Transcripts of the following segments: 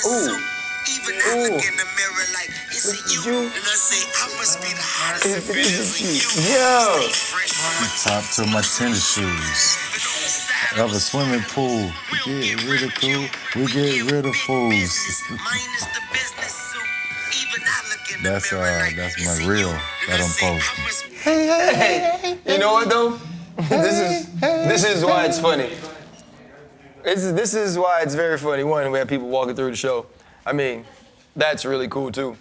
suit. Even I look in the mirror like, is it you? And I say, I must be the hottest in business. Yo. Top to my tennis shoes. Of a swimming pool. We get rid of cool. We get rid of fools. That's my reel that I'm posting. Hey. You know what though? This is why it's funny. This is why it's very funny. One, we have people walking through the show. I mean, that's really cool too.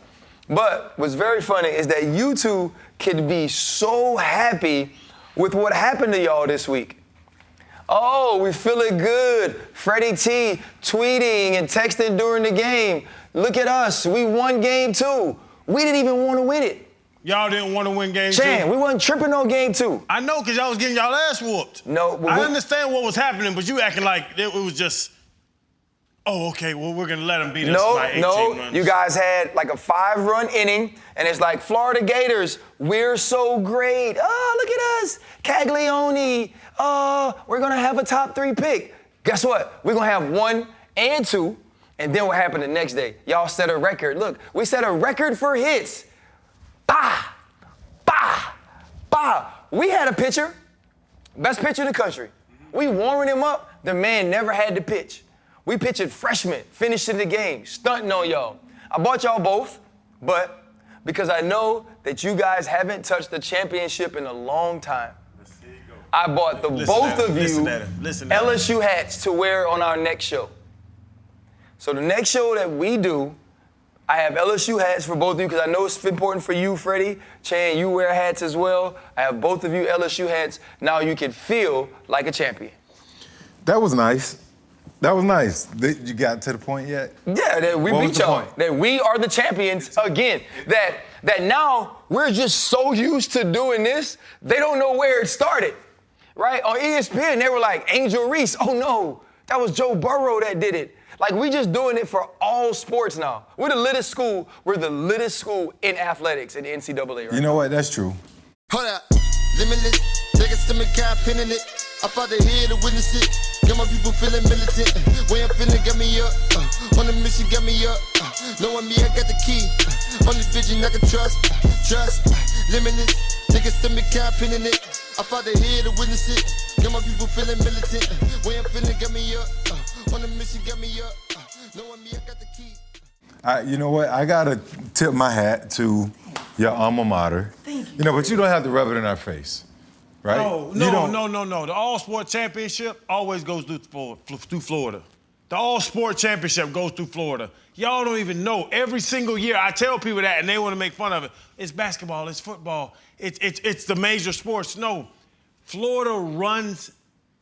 But what's very funny is that you two could be so happy with what happened to y'all this week. Oh, we feeling good. Freddie T tweeting and texting during the game. Look at us, we won game 2. We didn't even want to win it. Y'all didn't want to win game 2? Chan, we wasn't tripping on game 2. I know, because y'all was getting y'all ass whooped. No, I understand what was happening, but you acting like it was just, oh, okay, well, we're going to let them beat us by 18 runs. You guys had like a 5-run inning, and it's like, Florida Gators, we're so great. Oh, look at us. Caglione, we're going to have a top 3 pick. Guess what? We're going to have 1 and 2, and then what happened the next day? Y'all set a record. Look, we set a record for hits. Bah, bah, bah. We had a pitcher, best pitcher in the country. We warming him up. The man never had to pitch. We pitched freshman, finishing the game, stunting on y'all. I bought y'all both, but because I know that you guys haven't touched the championship in a long time, I bought both of you LSU hats to wear on our next show. So the next show that we do, I have LSU hats for both of you because I know it's important for you, Freddie. Chan, you wear hats as well. I have both of you LSU hats. Now you can feel like a champion. That was nice. That was nice. You got to the point yet? Yeah, that we beat y'all. That we are the champions again. That now we're just so used to doing this, they don't know where it started. Right? On ESPN, they were like, Angel Reese, oh no, that was Joe Burrow that did it. Like, we just doing it for all sports now. We're the littest school. We're the littest school in athletics in the NCAA, right? You know what? That's true. Hold up. Limitless. Niggas to me can't pin in it. I fought the head to witness it. Got my people feeling militant. Way I'm feeling got me up. On the mission got me up. Knowing me, I got the key. Only vision I can trust. Trust. Limitless. Niggas to me can't pin in it. I fought the head to witness it. Got my people feeling militant. Way I'm feeling got me up. On the mission got me up. Knowing me, I got the key. You know what? I gotta tip my hat to your alma mater. Thank you. You know, but you don't have to rub it in our face, right? No. The All-Sport Championship always goes through Florida. The All-Sport Championship goes through Florida. Y'all don't even know. Every single year, I tell people that, and they want to make fun of it. It's basketball. It's football. It's the major sports. No, Florida runs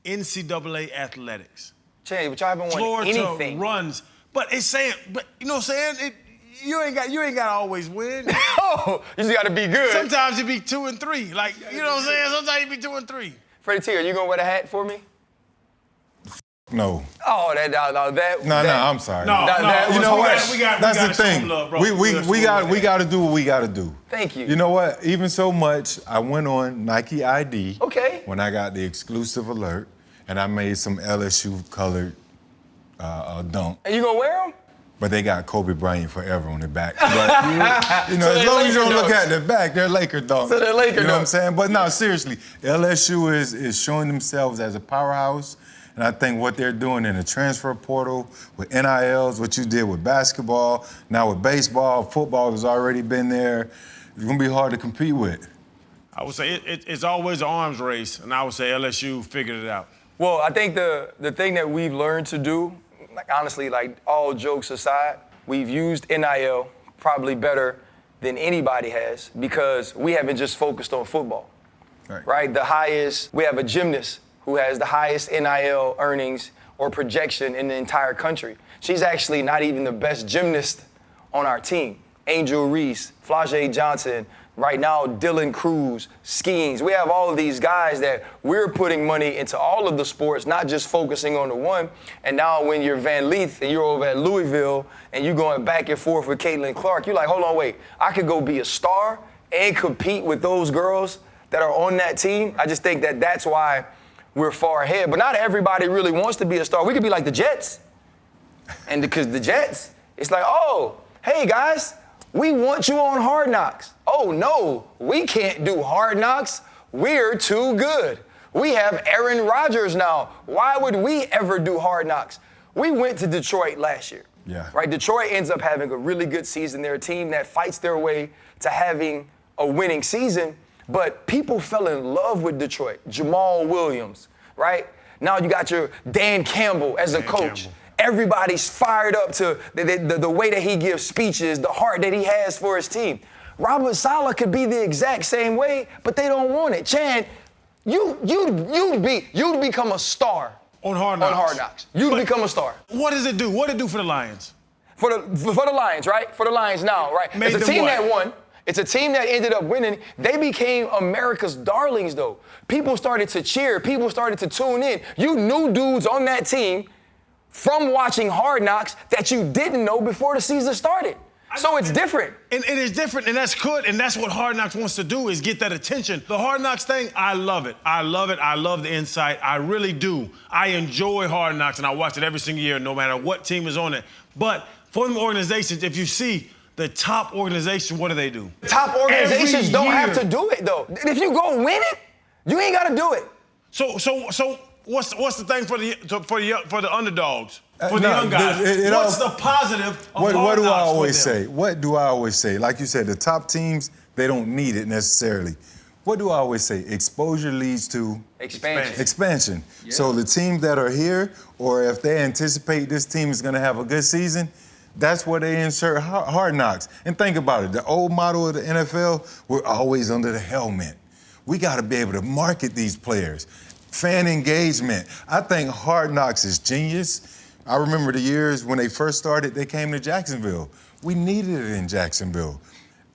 NCAA athletics. Chan, but y'all haven't won anything. Florida runs. But it's saying, you know what I'm saying? You ain't got to always win. Oh, you just got to be good. Sometimes you be 2 and 3. Like, you know what I'm saying? Sometimes you be 2 and 3. Freddie T, are you going to wear the hat for me? No. Oh, No, I'm sorry. No, you know what? That's the thing. Love, bro. We got to do what we got to do. Thank you. You know what? Even so much, I went on Nike ID. Okay. When I got the exclusive alert, and I made some LSU colored dunk. And you gonna wear them? But they got Kobe Bryant forever on the back. But, you know, so as long as you don't look at the back, they're Laker dunks. So they're Laker dunks. You know what I'm saying? But no, seriously, LSU is showing themselves as a powerhouse. And I think what they're doing in the transfer portal with NILs, what you did with basketball, now with baseball, football has already been there. It's gonna be hard to compete with. I would say it's always an arms race, and I would say LSU figured it out. Well, I think the thing that we've learned to do, like honestly, like all jokes aside, we've used NIL probably better than anybody has because we haven't just focused on football, right? We have a gymnast who has the highest NIL earnings or projection in the entire country. She's actually not even the best gymnast on our team. Angel Reese, Flau'jae Johnson, right now Dylan Cruz, Skeens. We have all of these guys that we're putting money into all of the sports, not just focusing on the one. And now when you're Van Leith and you're over at Louisville and you're going back and forth with Caitlin Clark, you're like, hold on, wait, I could go be a star and compete with those girls that are on that team. I just think that that's why we're far ahead. But not everybody really wants to be a star. We could be like the Jets. And because the Jets, It's like, oh, hey guys, we want you on Hard Knocks. Oh no, we can't do Hard Knocks. We're too good. We have Aaron Rodgers now. Why would we ever do Hard Knocks? We went to Detroit last year. Yeah. Right? Detroit ends up having a really good season. They're a team that fights their way to having a winning season, but people fell in love with Detroit. Jamal Williams, right? Now you got your Dan Campbell as a coach. Campbell. Everybody's fired up to the way that he gives speeches, the heart that he has for his team. Robert Saleh could be the exact same way, but they don't want it. Chan, you'd become a star On Hard Knocks. On Hard Knocks. You'd become a star. What does it do? What did it do for the Lions? For the Lions, right? For the Lions now, right? Made It's a them team what? that won. It's a team that ended up winning. They became America's darlings, though. People started to cheer. People started to tune in. You knew dudes on that team from watching Hard Knocks that you didn't know before the season started. So it's different. And it is different, and that's good, and that's what Hard Knocks wants to do, is get that attention. The Hard Knocks thing, I love it. I love it. I love the insight. I really do. I enjoy Hard Knocks, and I watch it every single year, no matter what team is on it. But for them organizations, if you see the top organization, what do? Top organizations Every don't year. have to do it, though. If you go win it, you ain't got to do it. So what's the thing for the underdogs? For the No, young guys? it What's all- the positive of What Hard do I Knocks for always them? say? What do I always say? Like you said, the top teams, they don't need it necessarily. What do I always say? Exposure leads to Expansion. expansion. So the teams that are here, or if they anticipate this team is going to have a good season, that's where they insert Hard Knocks. And think about it. The old model of the NFL, we're always under the helmet. We got to be able to market these players. Fan engagement. I think Hard Knocks is genius. I remember the years when they first started, they came to Jacksonville. We needed it in Jacksonville.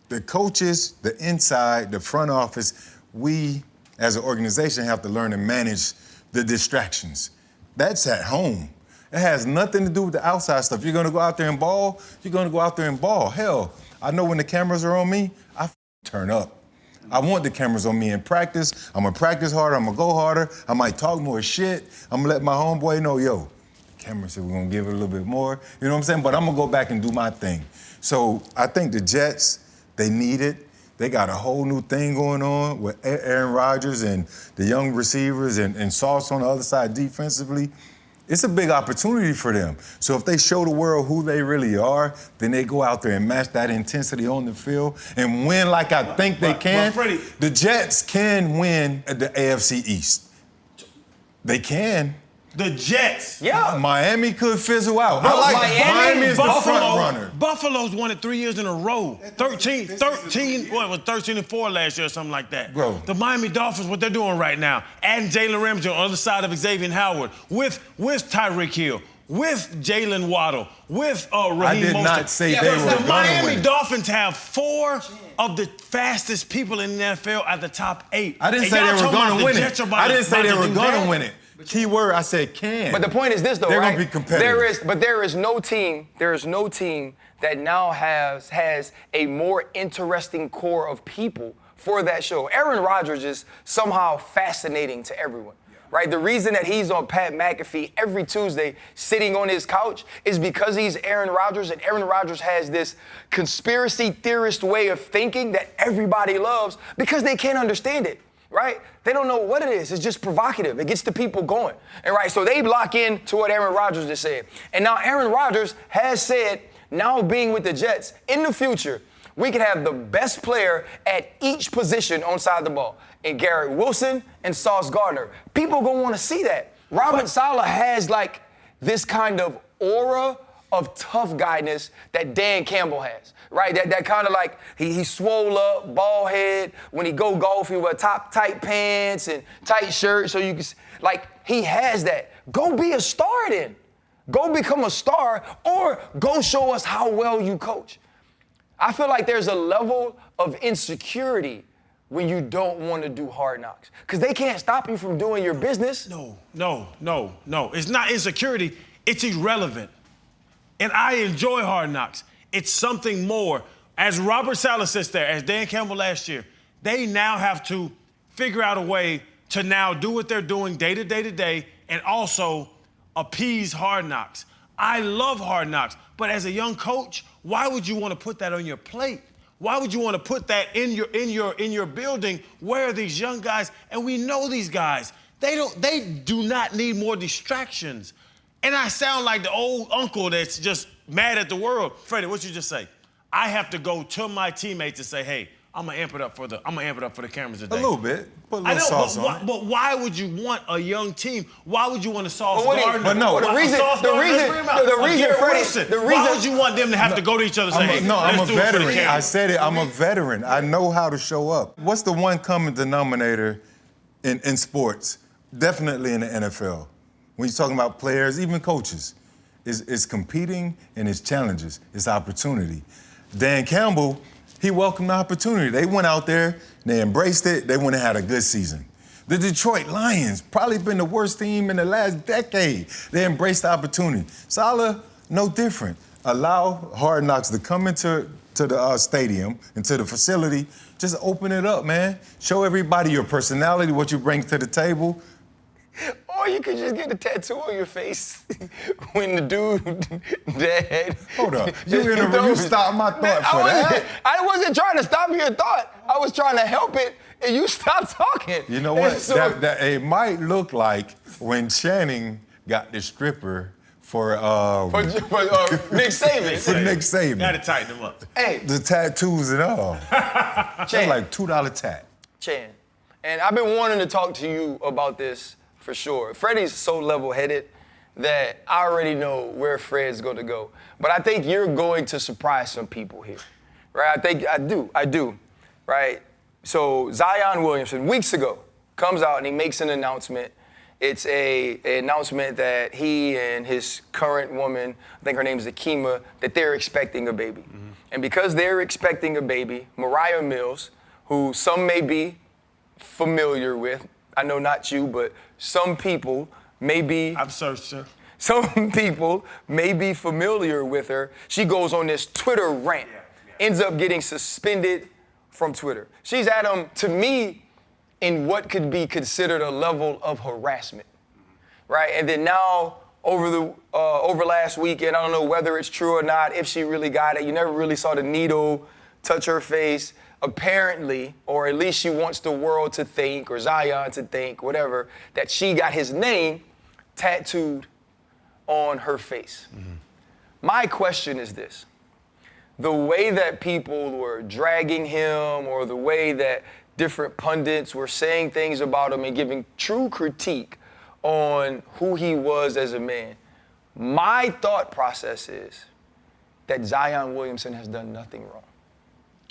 The coaches, the inside, the front office, we as an organization have to learn to manage the distractions. That's at home. It has nothing to do with the outside stuff. You're gonna go out there and ball, you're gonna go out there and ball. Hell, I know when the cameras are on me, I turn up. I want the cameras on me in practice. I'm gonna practice harder, I'm gonna go harder. I might talk more shit. I'm gonna let my homeboy know, yo, camera said we're gonna give it a little bit more. You know what I'm saying? But I'm gonna go back and do my thing. So I think the Jets, they need it. They got a whole new thing going on with Aaron Rodgers and the young receivers and Sauce on the other side defensively. It's a big opportunity for them. So if they show the world who they really are, then they go out there and match that intensity on the field and win like I think they can. Freddie, the Jets can win the AFC East. They can. The Jets. Yeah. Miami could fizzle out. Bro, I like Miami, Miami is the Buffalo, front runner. Buffalo's won it 3 years in a row. 13, what, it was 13-4 last year or something like that. Bro. The Miami Dolphins, what they're doing right now, adding Jalen Ramsey on the other side of Xavier Howard, with Tyreek Hill, with Jalen Waddle, with Raheem I did Mostert. not say they were The gonna Miami win. Dolphins have 4 of the fastest people in the NFL at the top 8. I didn't And say y'all they were talking about going to the win Jets it. are about I didn't say they about were do going that. to win it. Key word, I said can. But the point is this, though, They're right? gonna be competitive. There is no team that now has a more interesting core of people for that show. Aaron Rodgers is somehow fascinating to everyone. Right? The reason that he's on Pat McAfee every Tuesday sitting on his couch is because he's Aaron Rodgers, and Aaron Rodgers has this conspiracy theorist way of thinking that everybody loves because they can't understand it. Right? They don't know what it is. It's just provocative. It gets the people going. And right, so they lock in to what Aaron Rodgers just said. And now Aaron Rodgers has said, now being with the Jets, in the future, we could have the best player at each position on side of the ball. And Garrett Wilson and Sauce Gardner. People gonna wanna see that. Robert Saleh has like this kind of aura of tough guyness that Dan Campbell has, right? That kind of like, he swole up, bald head. When he go golf, he wear tight pants and tight shirt, so you can, like, he has that. Go be a star then. Go become a star, or go show us how well you coach. I feel like there's a level of insecurity when you don't want to do Hard Knocks, because they can't stop you from doing your business. No. It's not insecurity, it's irrelevant. And I enjoy Hard Knocks. It's something more. As Robert Saleh sits there, as Dan Campbell last year, they now have to figure out a way to now do what they're doing day to day, and also appease Hard Knocks. I love Hard Knocks. But as a young coach, why would you want to put that on your plate? Why would you want to put that in your building? Where are these young guys? And we know these guys. They do not need more distractions. And I sound like the old uncle that's just mad at the world. Freddie, what you just say? I have to go to my teammates and say, hey, I'm gonna amp it up for the cameras today. A little bit. Put a little sauce on it. But why would you want a young team? Why would you want a Sauce Gardner? But no, the reason, Freddie, why would you want them to have to go to each other and say, hey, I'm a let's do it for the veteran. camera? I said it, I'm a veteran. I know how to show up. What's the one common denominator in sports? Definitely in the NFL. When you're talking about players, even coaches, it's competing and it's challenges, it's opportunity. Dan Campbell, he welcomed the opportunity. They went out there, they embraced it, they went and had a good season. The Detroit Lions, probably been the worst team in the last decade. They embraced the opportunity. Saleh, no different. Allow Hard Knocks to come into the stadium, into the facility. Just open it up, man. Show everybody your personality, what you bring to the table. Or you could just get a tattoo on your face when the dude dead. Hold up. You stopped my thought for that. I wasn't trying to stop your thought. I was trying to help it, and you stopped talking. You know what? So, it might look like when Channing got the stripper for Nick Saban. for Nick Saban. Gotta tighten them up. Hey, The tattoos and all. That's like $2 tat. Chan, and I've been wanting to talk to you about this for sure. Freddie's so level-headed that I already know where Fred's going to go. But I think you're going to surprise some people here, right? I do, right? So Zion Williamson, weeks ago, comes out and he makes an announcement. It's an announcement that he and his current woman, I think her name is Akima, that they're expecting a baby. Mm-hmm. And because they're expecting a baby, Mariah Mills, who some may be familiar with, I know not you, but some people may be. I've searched her. Some people may be familiar with her. She goes on this Twitter rant, ends up getting suspended from Twitter. She's at him, to me, in what could be considered a level of harassment, right? And then now, over last weekend, I don't know whether it's true or not, if she really got it. You never really saw the needle touch her face. Apparently, or at least she wants the world to think, or Zion to think, whatever, that she got his name tattooed on her face. Mm-hmm. My question is this. The way that people were dragging him, or the way that different pundits were saying things about him and giving true critique on who he was as a man, my thought process is that Zion Williamson has done nothing wrong.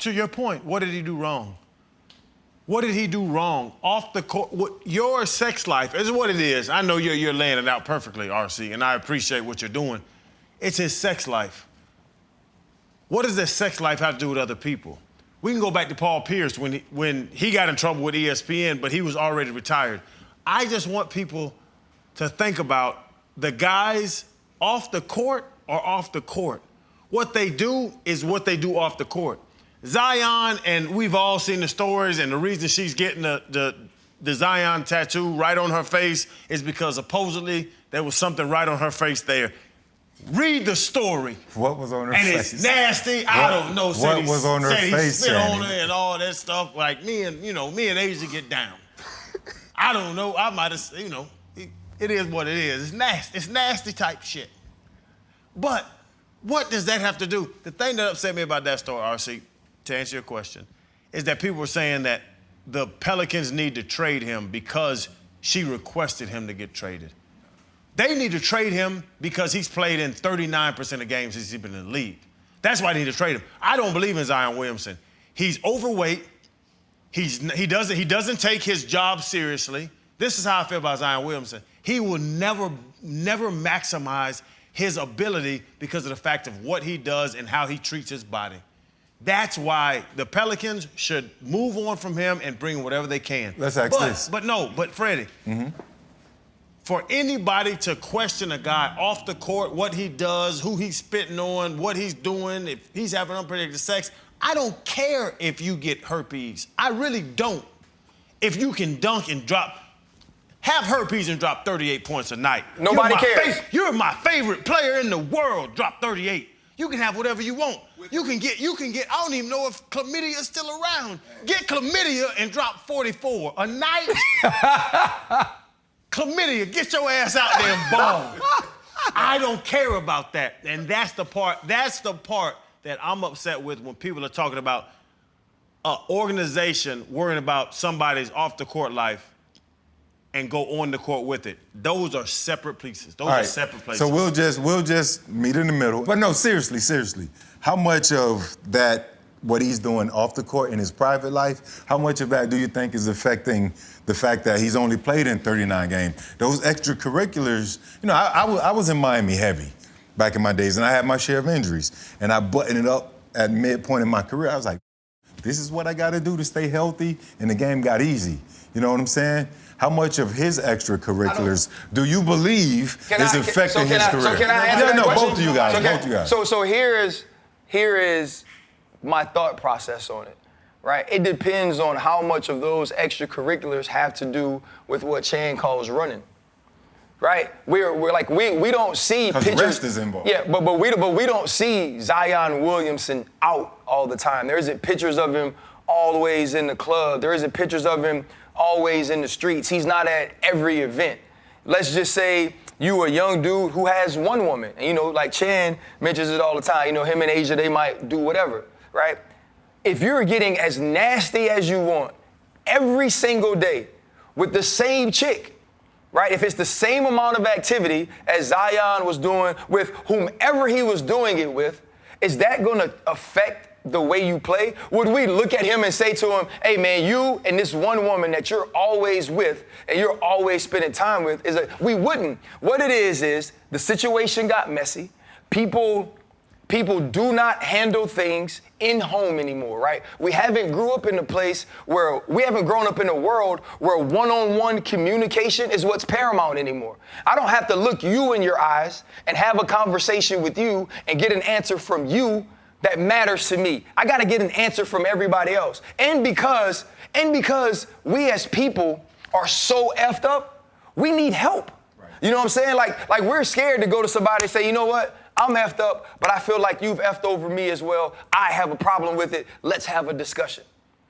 To your point, what did he do wrong? What did he do wrong? Off the court, your sex life is what it is. I know you're laying it out perfectly, RC, and I appreciate what you're doing. It's his sex life. What does this sex life have to do with other people? We can go back to Paul Pierce when he got in trouble with ESPN, but he was already retired. I just want people to think about the guys off the court or off the court. What they do is what they do off the court. Zion, and we've all seen the stories, and the reason she's getting the Zion tattoo right on her face is because supposedly there was something right on her face there. Read the story. What was on her and face? And it's nasty. I don't know. What was on her face, he spit on her and all that stuff. Like me and Asia get down. I don't know. I might have, it is what it is. It's nasty. It's nasty type shit. But what does that have to do? The thing that upset me about that story, RC, to answer your question, is that people were saying that the Pelicans need to trade him because she requested him to get traded. They need to trade him because he's played in 39% of games since he's been in the league. That's why they need to trade him. I don't believe in Zion Williamson. He's overweight. He doesn't take his job seriously. This is how I feel about Zion Williamson. He will never maximize his ability because of the fact of what he does and how he treats his body. That's why the Pelicans should move on from him and bring whatever they can. Let's ask this. But Freddie, for anybody to question a guy off the court, what he does, who he's spitting on, what he's doing, if he's having unprotected sex, I don't care if you get herpes. I really don't. If you can dunk and drop. Have herpes and drop 38 points a night. Nobody cares. You're my favorite player in the world. Drop 38. You can have whatever you want. You can get, I don't even know if chlamydia is still around. Get chlamydia and drop 44 a night. Chlamydia, get your ass out there and ball. I don't care about that. And that's the part that I'm upset with when people are talking about an organization worrying about somebody's off the court life and go on the court with it. Those are separate places. Those are separate places. So we'll just meet in the middle. But no, seriously. How much of that, what he's doing off the court in his private life, how much of that do you think is affecting the fact that he's only played in 39 games? Those extracurriculars, I was in Miami heavy back in my days, and I had my share of injuries. And I buttoned it up at midpoint in my career. I was like, this is what I got to do to stay healthy, and the game got easy. You know what I'm saying? How much of his extracurriculars do you believe is affecting his career? So can I answer that question? Both of you guys. So here is my thought process on it, right? It depends on how much of those extracurriculars have to do with what Chan calls running, right? We're like we don't see pictures. Rest is involved. Yeah, but we don't see Zion Williamson out all the time. There isn't pictures of him always in the club. There isn't pictures of him always in the streets. He's not at every event. Let's just say you a young dude who has one woman. And, like Chan mentions it all the time. Him and Asia, they might do whatever, right? If you're getting as nasty as you want every single day with the same chick, right? If it's the same amount of activity as Zion was doing with whomever he was doing it with, is that going to affect the way you play? Would we look at him and say to him, hey man, you and this one woman that you're always with and you're always spending time with, we wouldn't. What it is the situation got messy. People do not handle things in home anymore, right? We haven't grown up in a world where one-on-one communication is what's paramount anymore. I don't have to look you in your eyes and have a conversation with you and get an answer from you that matters to me. I got to get an answer from everybody else. And because we as people are so effed up, we need help. Right. You know what I'm saying? Like we're scared to go to somebody and say, you know what? I'm effed up, but I feel like you've effed over me as well. I have a problem with it. Let's have a discussion.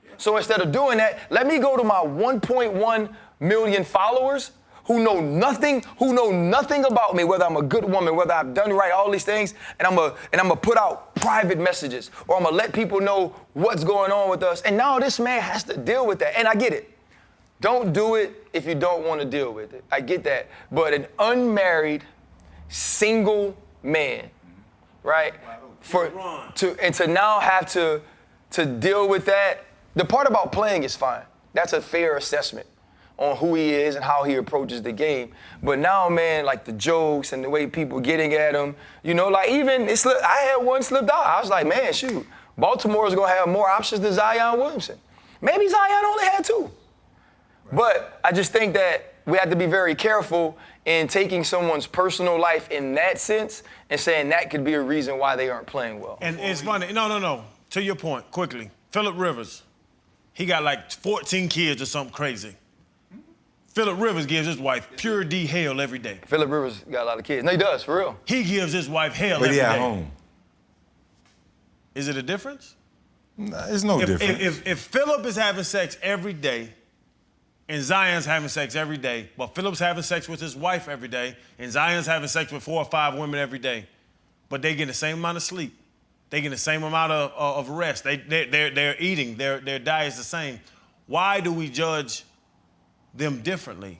Yeah. So instead of doing that, let me go to my 1.1 million followers who know nothing about me, whether I'm a good woman, whether I've done right, all these things, and I'm gonna put out private messages, or I'm gonna let people know what's going on with us. And now this man has to deal with that. And I get it. Don't do it if you don't want to deal with it. I get that. But an unmarried, single man, right? To now have to deal with that. The part about playing is fine. That's a fair assessment on who he is and how he approaches the game. But now, man, like the jokes and the way people getting at him, like even I had one slipped out. I was like, man, shoot, Baltimore is gonna have more options than Zion Williamson. Maybe Zion only had two. But I just think that we have to be very careful in taking someone's personal life in that sense and saying that could be a reason why they aren't playing well. And it's funny. No. To your point, quickly. Phillip Rivers, he got like 14 kids or something crazy. Phillip Rivers gives his wife pure D hell every day. Phillip Rivers got a lot of kids. No, he does, for real. He gives his wife hell every day. But he at home. Is it a difference? No, it's no difference. If Phillip is having sex every day and Zion's having sex every day, but Phillip's having sex with his wife every day and Zion's having sex with 4 or 5 women every day, but they get the same amount of sleep, they get the same amount of rest, they're eating, their diet's the same, why do we judge them differently?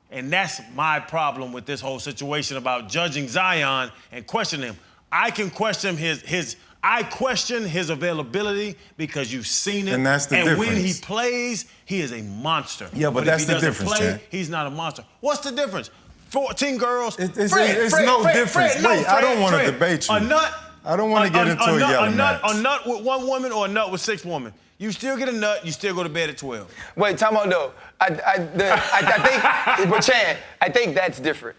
And that's my problem with this whole situation about judging Zion and questioning him. I can question I question his availability because you've seen it. And that's the difference. And when he plays, he is a monster. Yeah, but that's the difference, Chad. He's not a monster. What's the difference? 14 girls. It's no difference. Wait, I don't want to debate you. A nut. I don't want to get into a yelling match. A nut with 1 woman or a nut with 6 women. You still get a nut, you still go to bed at 12. Wait, time out though. I think, but Chan, I think that's different,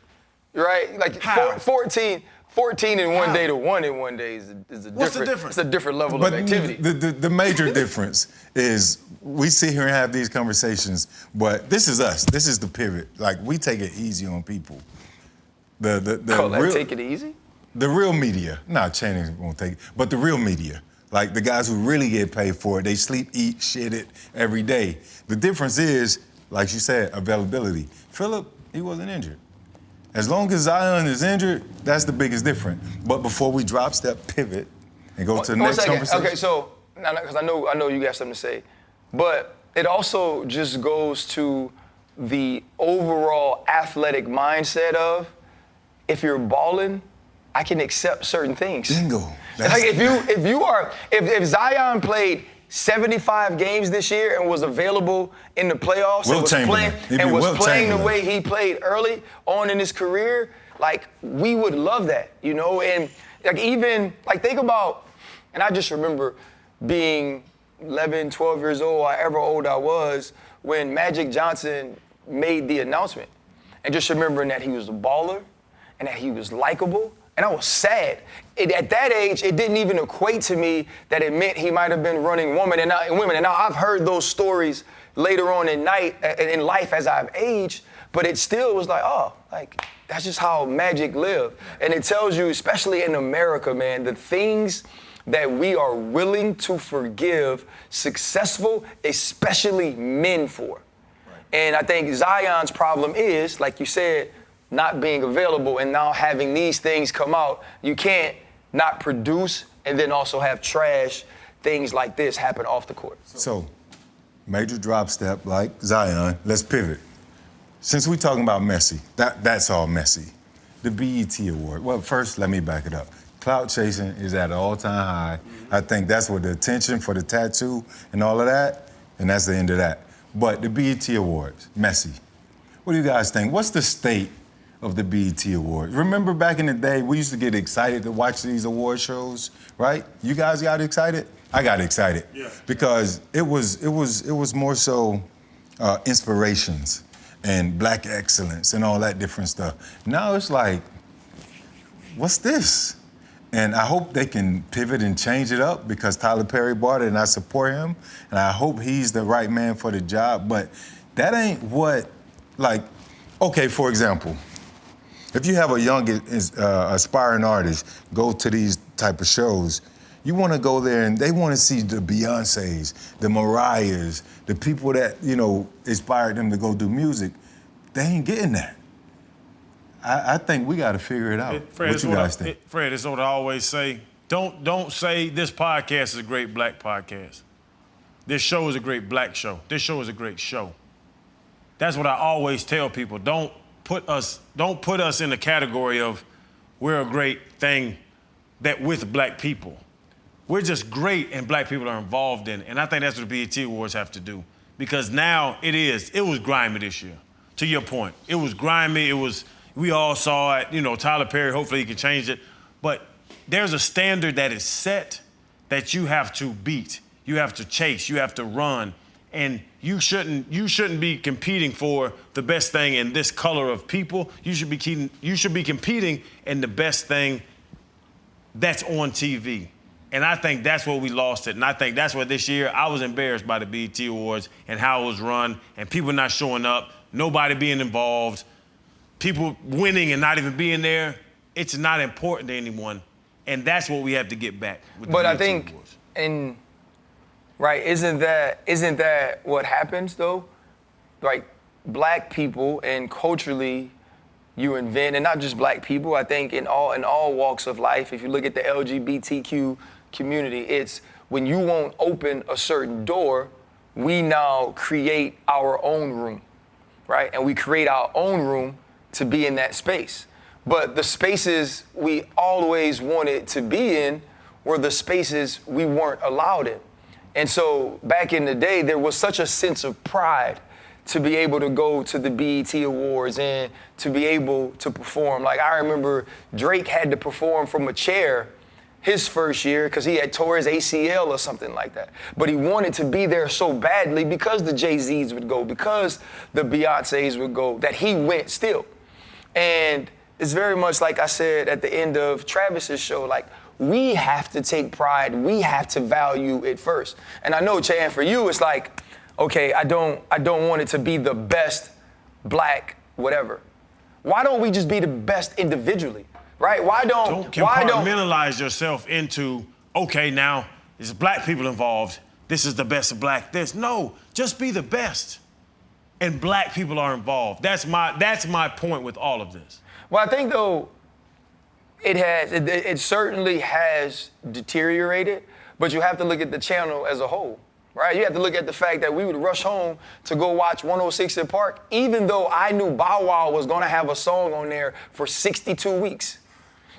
right? Like How? 14 14 in one day to 1 in one day is a different. What's the difference? It's a different level But of activity. the major difference is we sit here and have these conversations, but this is us. This is the pivot. Like, we take it easy on people. Take it easy? The real media, Channing won't take it, but the real media, like the guys who really get paid for it, they sleep, eat, shit it every day. The difference is, like you said, availability. Philip, he wasn't injured. As long as Zion is injured, that's the biggest difference. But before we drop step, pivot, and go to the next conversation. Okay, so, because I know you got something to say, but it also just goes to the overall athletic mindset of, if you're balling, I can accept certain things. Bingo. Like if Zion played 75 games this year and was available in the playoffs and was playing the way he played early on in his career, like, we would love that, you know? And like, think about, and I just remember being 11, 12 years old, however old I was, when Magic Johnson made the announcement. And just remembering that he was a baller and that he was likable. And I was sad. At that age, it didn't even equate to me that it meant he might have been running women. And now I've heard those stories later on in life as I've aged, but it still was like, oh, like, that's just how Magic lived. And it tells you, especially in America, man, the things that we are willing to forgive successful, especially men for. Right. And I think Zion's problem is, like you said, not being available, and now having these things come out. You can't not produce and then also have trash things like this happen off the court. So, major drop step like Zion, let's pivot. Since we're talking about messy, that's all messy. The BET Award. Well, first, let me back it up. Clout chasing is at an all-time high. I think that's what the attention for the tattoo and all of that, and that's the end of that. But the BET Awards, messy. What do you guys think? What's the state of the BET Awards? Remember back in the day, we used to get excited to watch these award shows, right? You guys got excited? I got excited. Yeah. Because it was more so inspirations and black excellence and all that different stuff. Now it's like, what's this? And I hope they can pivot and change it up, because Tyler Perry bought it and I support him. And I hope he's the right man for the job. But that ain't what, like, okay, for example, if you have a young aspiring artist go to these type of shows, you want to go there and they want to see the Beyoncés, the Mariahs, the people that, you know, inspired them to go do music. They ain't getting that. I think we got to figure it out. Fred, what you guys think? Fred, it's what I always say. Don't say this podcast is a great black podcast. This show is a great black show. This show is a great show. That's what I always tell people. Don't put us in the category of we're a great thing that with black people. We're just great and black people are involved in it. And I think that's what the BET Awards have to do. Because now it was grimy this year. To your point. It was grimy, we all saw it, you know, Tyler Perry, hopefully he can change it. But there's a standard that is set that you have to beat. You have to chase, you have to run. And you shouldn't be competing for the best thing in this color of people. You should be competing in the best thing that's on TV. And I think that's where we lost it. And I think that's where this year I was embarrassed by the BET Awards and how it was run, and people not showing up, nobody being involved, people winning and not even being there. It's not important to anyone. And that's what we have to get back with the BET I think Awards. Right, isn't that what happens though? Like, black people, and culturally you invent, and not just black people, I think in all walks of life, if you look at the LGBTQ community, it's when you won't open a certain door, we now create our own room, right? And we create our own room to be in that space. But the spaces we always wanted to be in were the spaces we weren't allowed in. And so back in the day, there was such a sense of pride to be able to go to the BET Awards and to be able to perform. Like, I remember Drake had to perform from a chair his first year because he had tore his ACL or something like that. But he wanted to be there so badly because the Jay-Z's would go, because the Beyoncés would go, that he went still. And it's very much like I said at the end of Travis's show, like, we have to take pride. We have to value it first. And I know, Chan, for you, it's like, okay, I don't want it to be the best black whatever. Why don't we just be the best individually, right? Don't compartmentalize yourself into, okay, now there's black people involved. This is the best of black this. No, just be the best. And black people are involved. That's my point with all of this. Well, I think, though, it certainly has deteriorated, but you have to look at the channel as a whole, right? You have to look at the fact that we would rush home to go watch 106 in Park, even though I knew Bow Wow was gonna have a song on there for 62 weeks,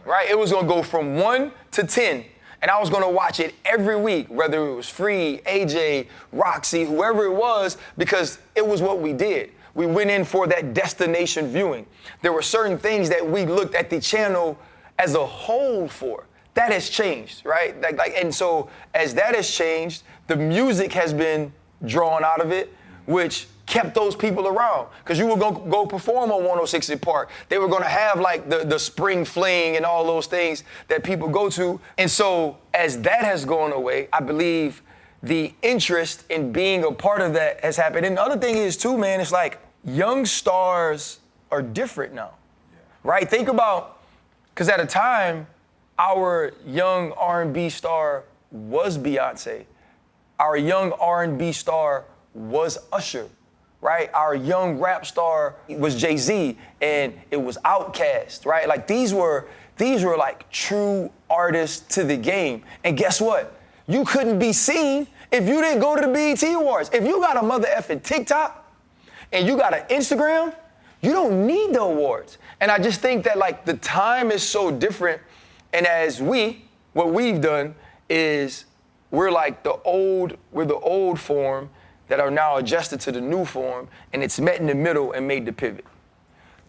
right? It was gonna go from 1 to 10, and I was gonna watch it every week, whether it was Free, AJ, Roxy, whoever it was, because it was what we did. We went in for that destination viewing. There were certain things that we looked at the channel as a whole for. That has changed, right? And so as that has changed, the music has been drawn out of it, which kept those people around. Because you were gonna go perform on 106 in Park. They were gonna have like the spring fling and all those things that people go to. And so as that has gone away, I believe the interest in being a part of that has happened. And the other thing is too, man, it's like young stars are different now, right? Think about, because at a time, our young R&B star was Beyonce. Our young R&B star was Usher, right? Our young rap star was Jay-Z, and it was Outkast, right? Like these were like true artists to the game. And guess what? You couldn't be seen if you didn't go to the BET Awards. If you got a mother effing TikTok and you got an Instagram, you don't need the awards. And I just think that like the time is so different. And as what we've done is we're the old form that are now adjusted to the new form, and it's met in the middle and made the pivot.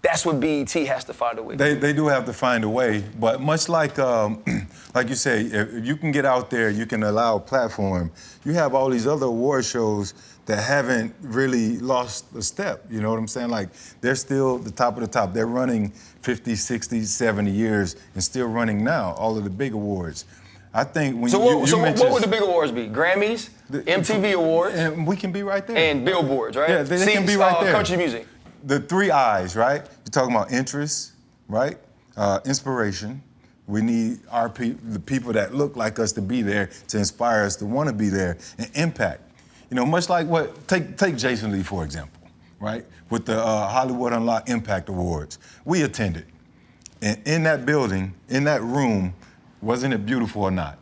That's what BET has to find a way. They do have to find a way, but much like you say, if you can get out there, you can allow a platform. You have all these other award shows that haven't really lost a step, you know what I'm saying? Like, they're still the top of the top. They're running 50, 60, 70 years and still running now, all of the big awards. I think when what would the big awards be? Grammys, MTV Awards? And we can be right there. And Billboards, right? Yeah, they can be right there. Country music. The 3 I's, right? You're talking about interest, right? Inspiration. We need the people that look like us to be there, to inspire us to want to be there, and impact. You know, much like take Jason Lee, for example, right? With the Hollywood Unlocked Impact Awards. We attended. And in that building, in that room, wasn't it beautiful or not?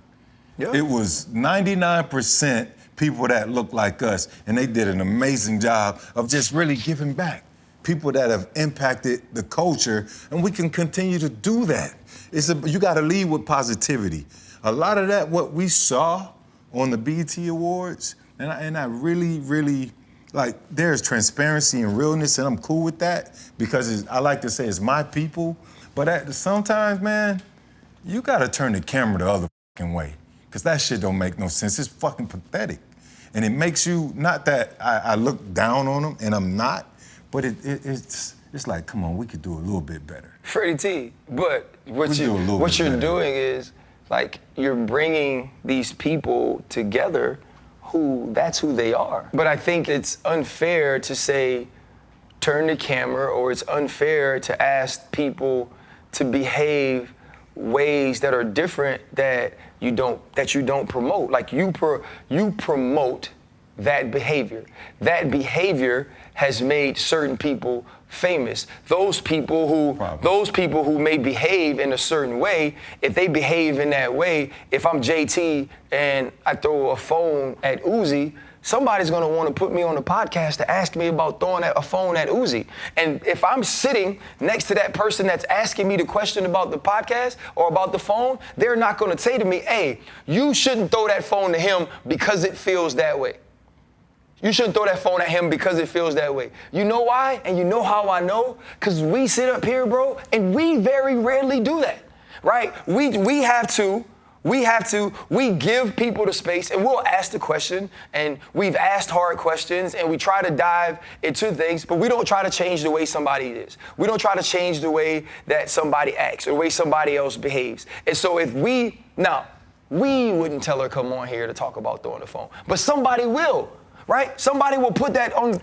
Yeah. It was 99% people that looked like us, and they did an amazing job of just really giving back. People that have impacted the culture, and we can continue to do that. You gotta lead with positivity. A lot of that, what we saw on the BET Awards, and I really, really, like, there's transparency and realness, and I'm cool with that, because I like to say it's my people, but sometimes, man, you gotta turn the camera the other fucking way, because that shit don't make no sense. It's fucking pathetic. And it makes you, not that I look down on them, and I'm not, but it's like, come on, we could do a little bit better. Freddie T, but what you're doing is, like, you're bringing these people together that's who they are. But I think it's unfair to say, turn the camera, or it's unfair to ask people to behave ways that are different that you don't promote. Like you promote that behavior. That behavior has made certain people famous. Those people who may behave in a certain way, if they behave in that way, if I'm JT and I throw a phone at Uzi, somebody's gonna wanna put me on the podcast to ask me about throwing a phone at Uzi. And if I'm sitting next to that person that's asking me the question about the podcast or about the phone, they're not gonna say to me, hey, you shouldn't throw that phone to him because it feels that way. You shouldn't throw that phone at him because it feels that way. You know why? And you know how I know? Because we sit up here, bro, and we very rarely do that, right? We have to We give people the space, and we'll ask the question, and we've asked hard questions, and we try to dive into things, but we don't try to change the way somebody is. We don't try to change the way that somebody acts or the way somebody else behaves. And so we wouldn't tell her come on here to talk about throwing the phone, but somebody will, right? Somebody will put that on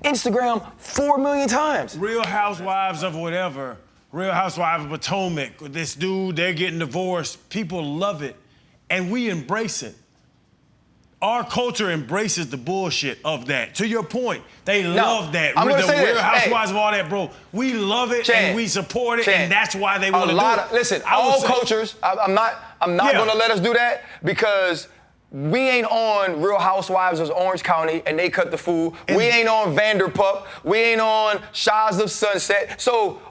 Instagram 4 million times. Real Housewives of whatever. Real Housewives of Potomac, this dude, they're getting divorced. People love it, and we embrace it. Our culture embraces the bullshit of that. To your point, they love that. I'm gonna say Real this. Housewives of all that, bro. We love it and we support it, and that's why they want to do it. Listen, all cultures. I'm not gonna let us do that because we ain't on Real Housewives of Orange County and they cut the food. We ain't on Vanderpump. We ain't on Shahs of Sunset. So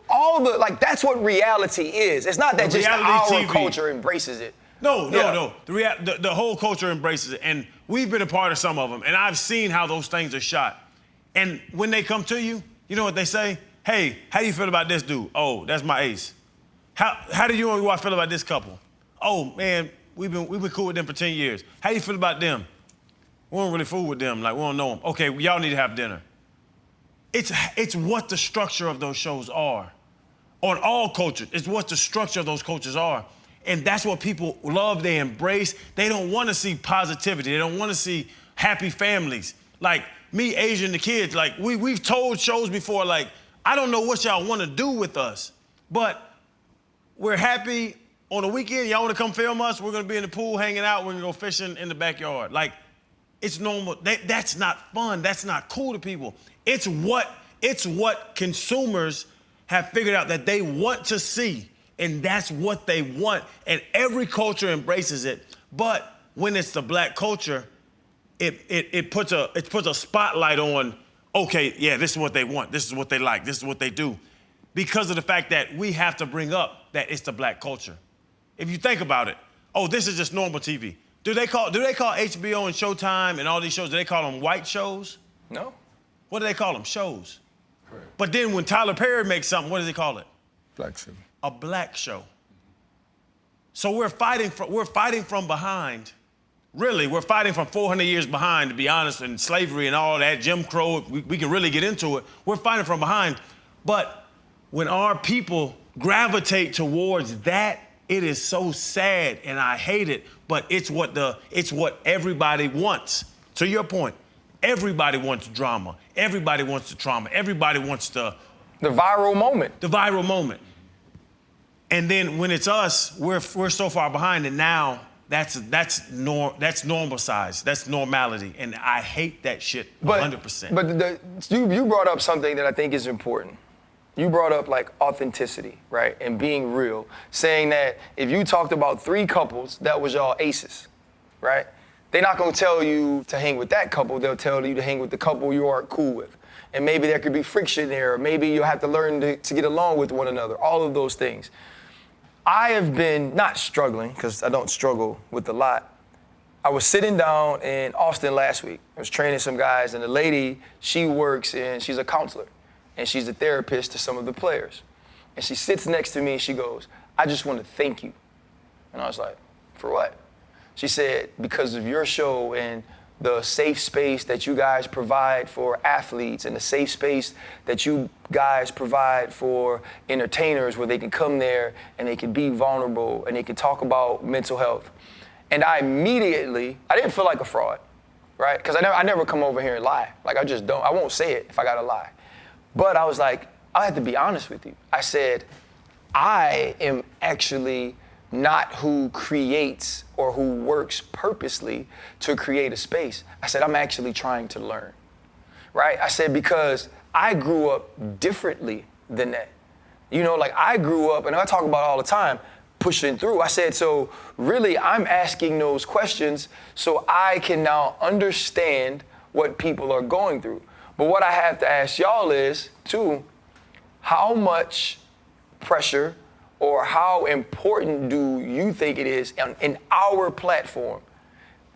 that's what reality is. It's not that just our TV. Culture embraces it. No. The whole culture embraces it, and we've been a part of some of them, and I've seen how those things are shot. And when they come to you, you know what they say? Hey, how do you feel about this dude? Oh, that's my ace. How do you and your wife feel about this couple? Oh man, we've been cool with them for 10 years. How do you feel about them? We don't really fool with them. Like we don't know them. Okay, y'all need to have dinner. It's what the structure of those shows are. On all cultures, it's what the structure of those cultures are. And that's what people love, they embrace. They don't want to see positivity. They don't want to see happy families. Like me, Asian, the kids, like we've told shows before, like, I don't know what y'all want to do with us, but we're happy on the weekend. Y'all want to come film us? We're going to be in the pool hanging out. We're going to go fishing in the backyard. Like, it's normal. That's not fun. That's not cool to people. It's what consumers have figured out that they want to see, and that's what they want, and every culture embraces it. But when it's the black culture, it puts a spotlight on, okay, yeah, this is what they want, this is what they like, this is what they do, because of the fact that we have to bring up that it's the black culture. If you think about it, oh, this is just normal TV. Do they call HBO and Showtime and all these shows, do they call them white shows? No. What do they call them? Shows. Correct. But then when Tyler Perry makes something, what does he call it? Black show. A black show. So we're fighting from behind. Really, we're fighting from 400 years behind, to be honest, and slavery and all that, Jim Crow, we can really get into it. We're fighting from behind. But when our people gravitate towards that, it is so sad, and I hate it, but it's what everybody wants. To your point, everybody wants drama. Everybody wants the trauma. Everybody wants the viral moment. The viral moment. And then when it's us, we're so far behind, and now that's normal size. That's normality, and I hate that shit 100%. But you brought up something that I think is important. You brought up like authenticity, right? And being real, saying that if you talked about 3 couples, that was y'all aces, right? They're not gonna tell you to hang with that couple, they'll tell you to hang with the couple you aren't cool with. And maybe there could be friction there, or maybe you'll have to learn to get along with one another, all of those things. I have been not struggling, because I don't struggle with a lot. I was sitting down in Austin last week. I was training some guys, and the lady, she's a counselor, and she's a therapist to some of the players. And she sits next to me and she goes, I just want to thank you. And I was like, for what? She said, because of your show and the safe space that you guys provide for athletes and the safe space that you guys provide for entertainers where they can come there and they can be vulnerable and they can talk about mental health. And I didn't feel like a fraud, right? Because I never come over here and lie. Like I just don't, I won't say it if I gotta lie. But I was like, I had to be honest with you. I said, I am actually not who creates or who works purposely to create a space. I said, I'm actually trying to learn, right? I said, because I grew up differently than that. You know, like I grew up, and I talk about it all the time, pushing through. I said, so really I'm asking those questions so I can now understand what people are going through. But what I have to ask y'all is, too, how much pressure or how important do you think it is in our platform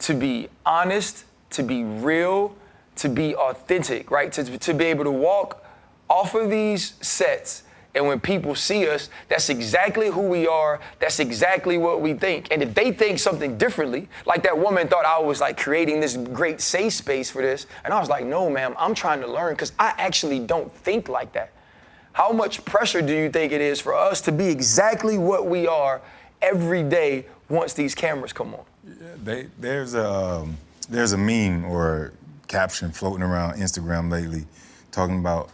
to be honest, to be real, to be authentic, right? To be able to walk off of these sets And when people see us, that's exactly who we are. That's exactly what we think. And if they think something differently, like that woman thought I was like creating this great safe space for this. And I was like, no, ma'am, I'm trying to learn because I actually don't think like that. How much pressure do you think it is for us to be exactly what we are every day once these cameras come on? Yeah, there's a meme or caption floating around Instagram lately talking about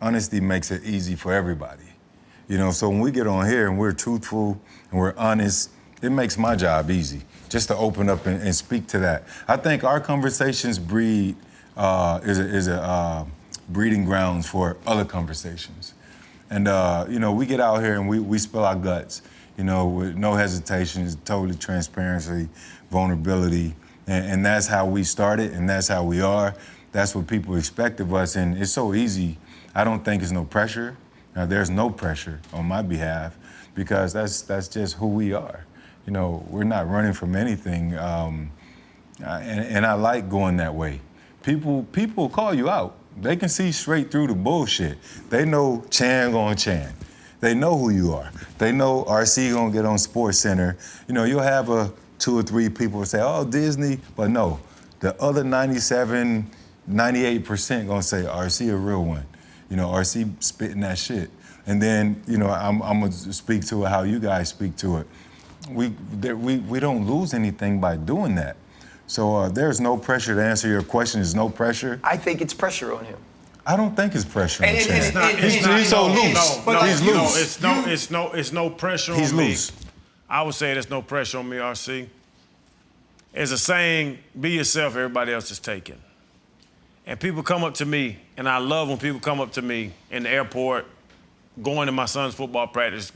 honesty makes it easy for everybody. You know, so when we get on here and we're truthful and we're honest, it makes my job easy just to open up and speak to that. I think our conversations breed is a breeding grounds for other conversations. And, you know, we get out here and we spill our guts, you know, with no hesitation, totally transparency, vulnerability. And that's how we started and that's how we are. That's what people expect of us. And it's so easy. I don't think there's no pressure. There's no pressure on my behalf because that's just who we are. You know, we're not running from anything. And I like going that way. People call you out. They can see straight through the bullshit. They know Chan gonna Chan. They know who you are. They know RC gonna get on Sports Center. You know, you'll have 2 or 3 people say, oh, Disney, but no. The other 97, 98% gonna say RC a real one. You know, RC spitting that shit. And then, you know, I'm gonna speak to it how you guys speak to it. We don't lose anything by doing that. So there's no pressure to answer your question. There's no pressure. I think it's pressure on him. I don't think it's pressure on him. He's so loose. He's loose. It's no pressure on me. He's loose. I would say there's no pressure on me, RC. There's a saying, be yourself, everybody else is taken. And people come up to me, and I love when people come up to me in the airport, going to my son's football practice,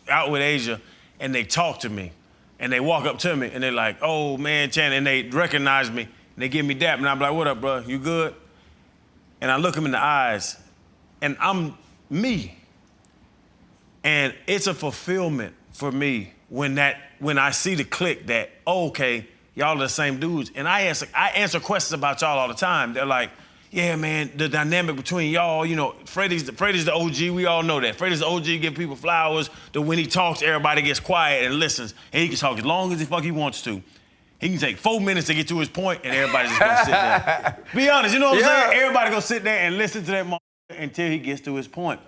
out with Asia, and they talk to me. And they walk up to me, and they're like, oh, man, Chan, and they recognize me, and they give me dap, and I'm like, what up, bro? You good? And I look them in the eyes, and I'm me. And it's a fulfillment for me when I see the click that, oh, okay, y'all are the same dudes. And I answer questions about y'all all the time. They're like, yeah, man, the dynamic between y'all, you know, Freddie's the OG, we all know that. Freddie's the OG, give people flowers. When he talks, everybody gets quiet and listens. And he can talk as long as the fuck he wants to. He can take 4 minutes to get to his point, and everybody's just gonna sit there. Be honest, you know what I'm saying? Everybody gonna sit there and listen to that motherfucker until he gets to his point.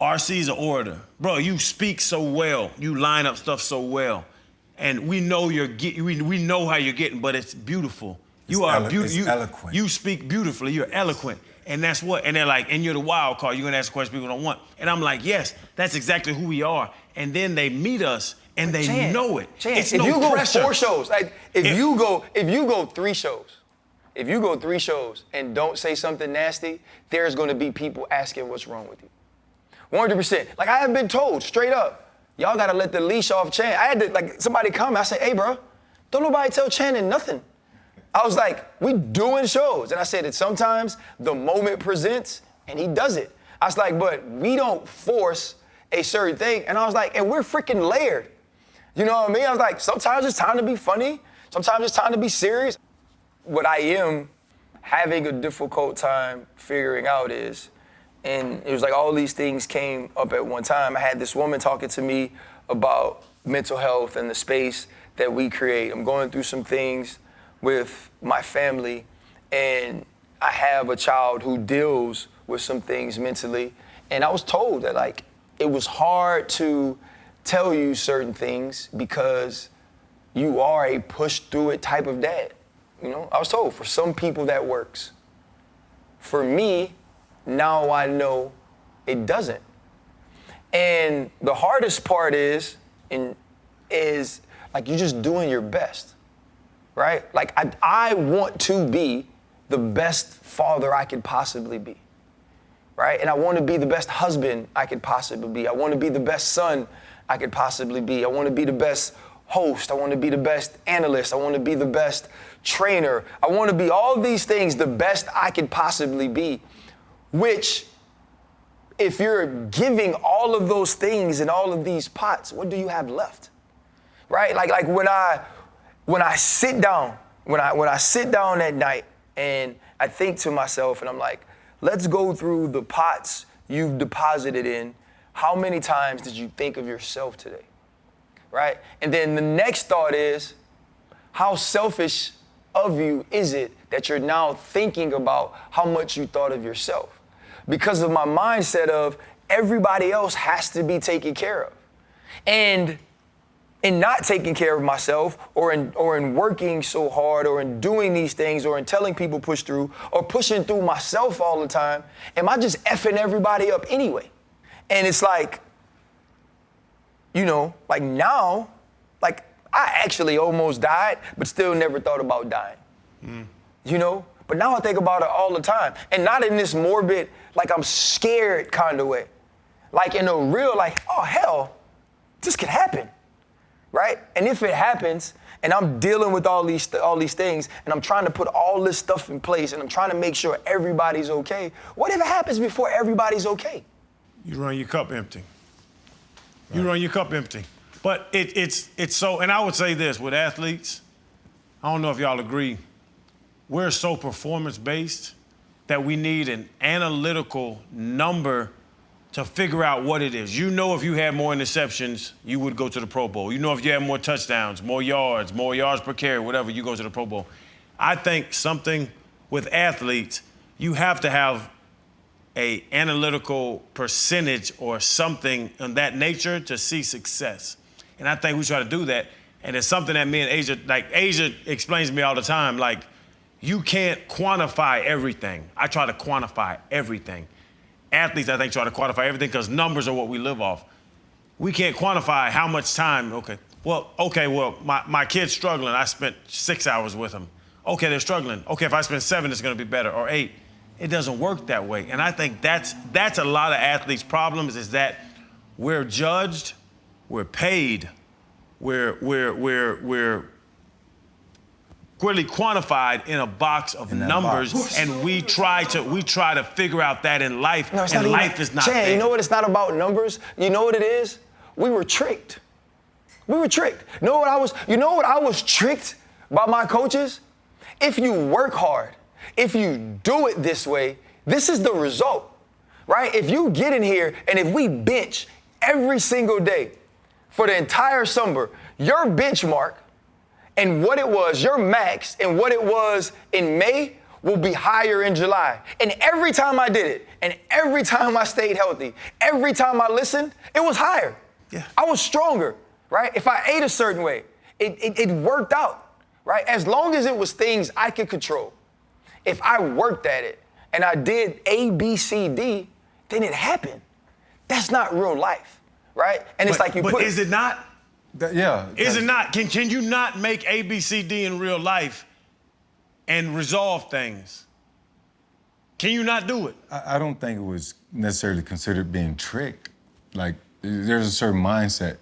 RC's an orator. Bro, you speak so well. You line up stuff so well. And we know we know how you're getting, but it's beautiful. You are beautiful. Eloquent. You speak beautifully. You're eloquent. And that's what, and they're like, and you're the wild card. You're gonna ask questions people don't want. And I'm like, yes, that's exactly who we are. And then they meet us and they know it. It's if no you go pressure. 4 shows, like if you go 3 shows and don't say something nasty, there's gonna be people asking what's wrong with you. 100%. Like I have been told straight up, y'all gotta let the leash off Chan. I had to, like, somebody come, I said, hey, bro, don't nobody tell Channing nothing. I was like, we doing shows. And I said that sometimes the moment presents and he does it. I was like, but we don't force a certain thing. And I was like, and we're freaking layered. You know what I mean? I was like, sometimes it's time to be funny. Sometimes it's time to be serious. What I am having a difficult time figuring out is, and it was like all these things came up at one time. I had this woman talking to me about mental health and the space that we create. I'm going through some things with my family, and I have a child who deals with some things mentally. And I was told that, like, it was hard to tell you certain things because you are a push through it type of dad. You know, I was told for some people that works. For me, now I know it doesn't. And the hardest part is like you're just doing your best, right? Like I want to be the best father I could possibly be, right? And I want to be the best husband I could possibly be. I want to be the best son I could possibly be. I want to be the best host. I want to be the best analyst. I want to be the best trainer. I want to be all these things the best I could possibly be, which if you're giving all of those things in all of these pots, what do you have left? Right? Like when I sit down at night and I think to myself and I'm like, let's go through the pots you've deposited in, how many times did you think of yourself today, right? And then the next thought is, how selfish of you is it that you're now thinking about how much you thought of yourself? Because of my mindset of everybody else has to be taken care of. And in not taking care of myself, or in working so hard, or in doing these things, or in telling people push through, or pushing through myself all the time, am I just effing everybody up anyway? And it's like, you know, like now, like I actually almost died, but still never thought about dying. You know? But now I think about it all the time. And not in this morbid, like I'm scared kind of way. Like in a real, like, oh hell, this could happen. Right? And if it happens, and I'm dealing with all these things, and I'm trying to put all this stuff in place, and I'm trying to make sure everybody's okay, whatever happens before everybody's okay? You run your cup empty. Right. You run your cup empty. But it's so, and I would say this, with athletes, I don't know if y'all agree, we're so performance-based that we need an analytical number to figure out what it is. You know, if you had more interceptions, you would go to the Pro Bowl. You know, if you had more touchdowns, more yards per carry, whatever, you go to the Pro Bowl. I think something with athletes, you have to have a analytical percentage or something of that nature to see success. And I think we try to do that. And it's something that me and Asia explains to me all the time, like, you can't quantify everything. I try to quantify everything. Athletes, I think, try to quantify everything because numbers are what we live off. We can't quantify how much time, my kid's struggling. I spent 6 hours with them. Okay, they're struggling. Okay, if I spend 7, it's gonna be better, or 8. It doesn't work that way. And I think that's a lot of athletes' problems, is that we're judged, we're paid, we're really quantified in a box of numbers, and we try to figure out that in life, and life is not there. You know what? It's not about numbers. You know what it is? We were tricked. We were tricked. You know what I was tricked by my coaches? If you work hard, if you do it this way, this is the result, right? If you get in here and if we bench every single day for the entire summer, your benchmark and what it was, your max, and what it was in May will be higher in July. And every time I did it, and every time I stayed healthy, every time I listened, it was higher. Yeah. I was stronger, right? If I ate a certain way, it worked out, right? As long as it was things I could control. If I worked at it and I did A, B, C, D, then it happened. That's not real life, right? And it's like you put. But is it not? Yeah. Is it not? Can you not make A, B, C, D in real life and resolve things? Can you not do it? I don't think it was necessarily considered being tricked. Like, there's a certain mindset,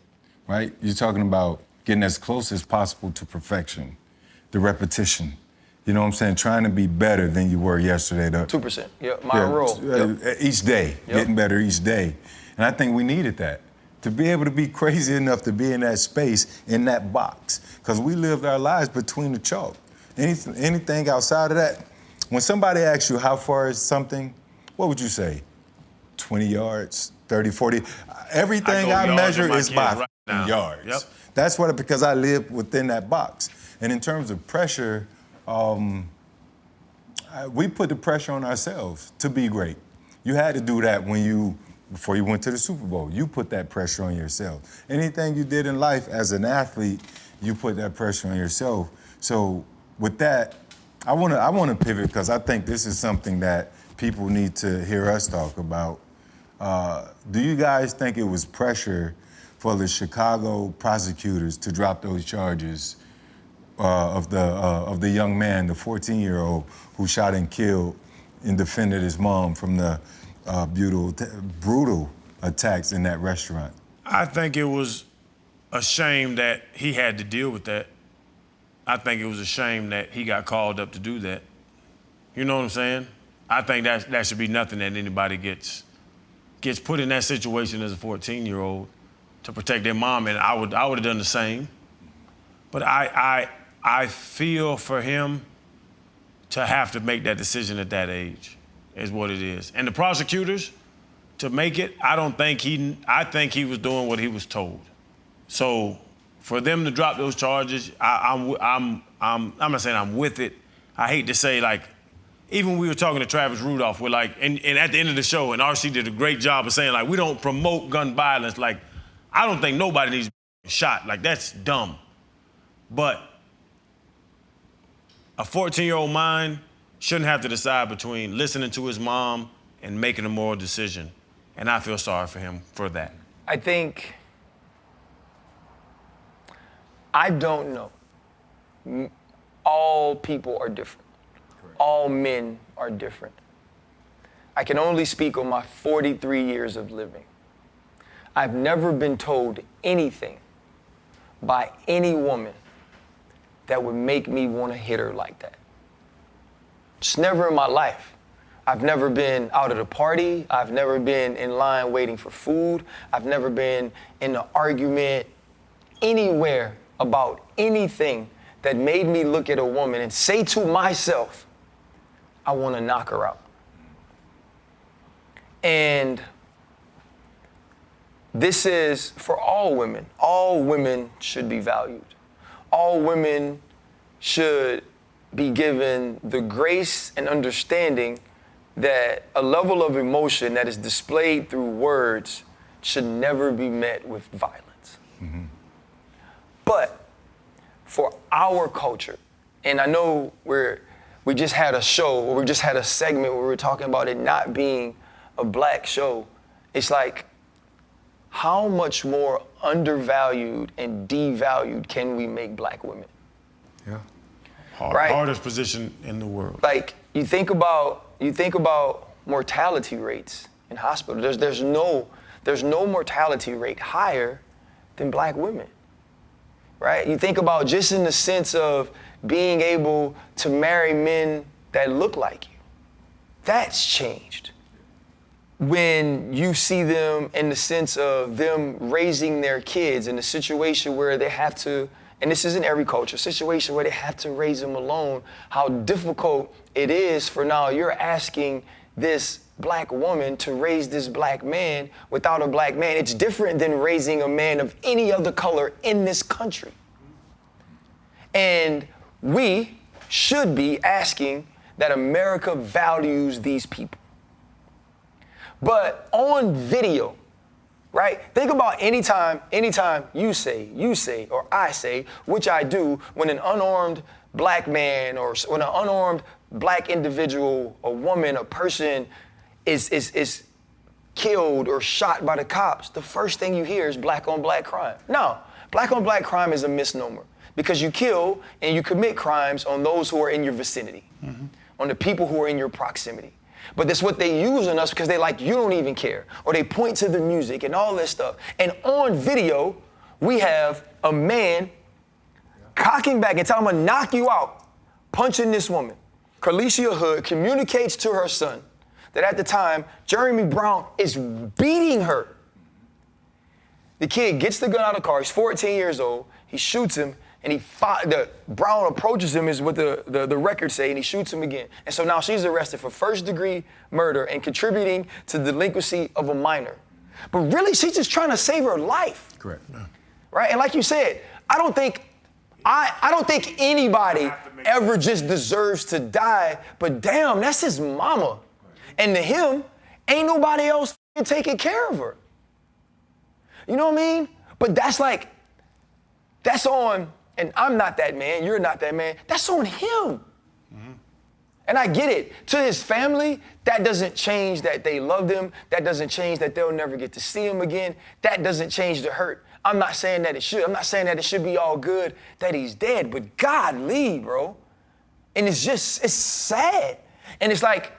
right? You're talking about getting as close as possible to perfection, the repetition. You know what I'm saying? Trying to be better than you were yesterday. 2%. Yeah, my role. Each day, getting better each day. And I think we needed that. To be able to be crazy enough to be in that space, in that box. Because we lived our lives between the chalk. Anything outside of that, when somebody asks you how far is something, what would you say? 20 yards, 30, 40? Everything I measure is by yards. Yep. That's what, because I live within that box. And in terms of pressure, we put the pressure on ourselves to be great. You had to do that before you went to the Super Bowl. You put that pressure on yourself. Anything you did in life as an athlete, you put that pressure on yourself. So with that, I want to pivot, because I think this is something that people need to hear us talk about. Do you guys think it was pressure for the Chicago prosecutors to drop those charges of the young man, the 14-year-old who shot and killed and defended his mom from the brutal attacks in that restaurant? I think it was a shame that he had to deal with that. I think it was a shame that he got called up to do that. You know what I'm saying? I think that should be nothing that anybody gets put in that situation as a 14-year-old to protect their mom, and I would have done the same. But I feel for him to have to make that decision at that age is what it is. And the prosecutors, to make it. I think he was doing what he was told. So for them to drop those charges, I'm not saying I'm with it. I hate to say, like, even we were talking to Travis Rudolph, we're like, and at the end of the show, and RC did a great job of saying, like, we don't promote gun violence. Like, I don't think nobody needs to be shot. Like, that's dumb. But a 14-year-old mind shouldn't have to decide between listening to his mom and making a moral decision. And I feel sorry for him for that. I don't know. All people are different. Correct. All men are different. I can only speak on my 43 years of living. I've never been told anything by any woman that would make me want to hit her like that. Just never in my life. I've never been out at a party. I've never been in line waiting for food. I've never been in an argument anywhere about anything that made me look at a woman and say to myself, I want to knock her out. And this is for all women. All women should be valued. All women should be given the grace and understanding that a level of emotion that is displayed through words should never be met with violence. Mm-hmm. But for our culture, and I know we just had a show, or we just had a segment where we were talking about it not being a black show. It's like, how much more undervalued and devalued can we make black women? Yeah. Hardest position in the world. Like, you think about mortality rates in hospitals. There's no mortality rate higher than black women. Right? You think about just in the sense of being able to marry men that look like you. That's changed. When you see them in the sense of them raising their kids in a situation where they have to, and this isn't every culture, a situation where they have to raise them alone, how difficult it is for now you're asking this black woman to raise this black man without a black man. It's different than raising a man of any other color in this country. And we should be asking that America values these people. But on video, right? Think about anytime you say, or I say, which I do, when an unarmed black man or when an unarmed black individual, a woman, a person is killed or shot by the cops, the first thing you hear is black on black crime. No, black on black crime is a misnomer because you kill and you commit crimes on those who are in your vicinity, on the people who are in your proximity. But that's what they use on us because they like, you don't even care. Or they point to the music and all this stuff. And on video, we have a man cocking back and telling him, I'm gonna knock you out, punching this woman. Carlicia Hood communicates to her son that at the time, Jeremy Brown is beating her. The kid gets the gun out of the car, he's 14 years old, he shoots him, and Brown approaches him is what the records say, and he shoots him again. And so now she's arrested for first-degree murder and contributing to the delinquency of a minor. But really, she's just trying to save her life. Correct. Yeah. Right? And like you said, I don't think anybody ever just deserves to die, but damn, that's his mama. And to him, ain't nobody else taking care of her. You know what I mean? But that's on, and I'm not that man, you're not that man, that's on him. Mm-hmm. And I get it. To his family, that doesn't change that they love him. That doesn't change that they'll never get to see him again. That doesn't change the hurt. I'm not saying that it should. I'm not saying that it should be all good that he's dead, but golly, bro. And it's sad. And it's like,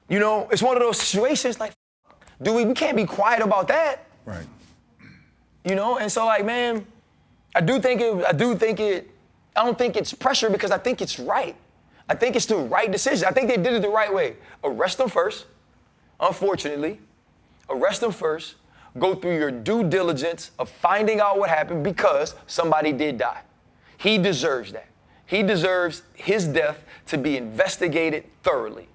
you know, it's one of those situations like, we can't be quiet about that. Right. You know, and so like, man, I don't think it's pressure because I think it's right. I think it's the right decision. I think they did it the right way. Arrest them first, unfortunately. Arrest them first. Go through your due diligence of finding out what happened because somebody did die. He deserves that. He deserves his death to be investigated thoroughly.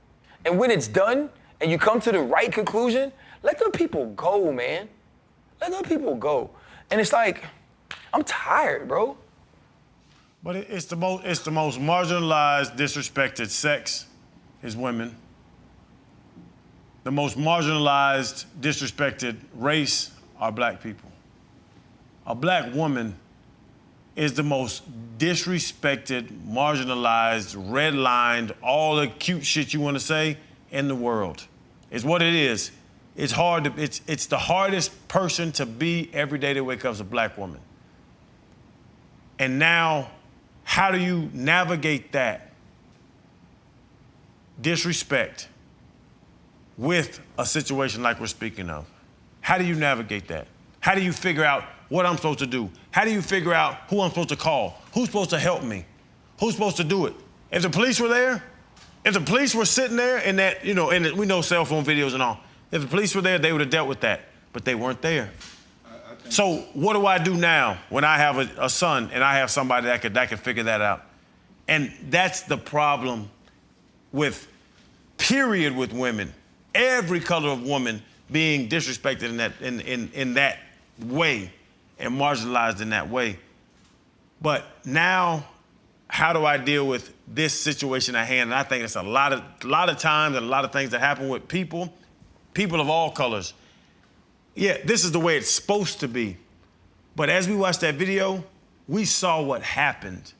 And when it's done and you come to the right conclusion, let the people go, man. Let the people go. And it's like, I'm tired, bro. But it's the most marginalized, disrespected sex is women. The most marginalized, disrespected race are black people. A black woman is the most disrespected, marginalized, redlined, all the cute shit you want to say in the world. It's what it is. It's hard to, it's the hardest person to be every day that wake up as a black woman. And now, how do you navigate that disrespect with a situation like we're speaking of? How do you navigate that? How do you figure out what I'm supposed to do? How do you figure out who I'm supposed to call? Who's supposed to help me? Who's supposed to do it? If the police were there, if the police were sitting there in that, you know, we know cell phone videos and all. If the police were there, they would have dealt with that, but they weren't there. So what do I do now when I have a son and I have somebody that could figure that out? And that's the problem with women. Every color of woman being disrespected in that way and marginalized in that way. But now, how do I deal with this situation at hand? And I think it's a lot of times and a lot of things that happen with people of all colors. Yeah, this is the way it's supposed to be. But as we watched that video, we saw what happened.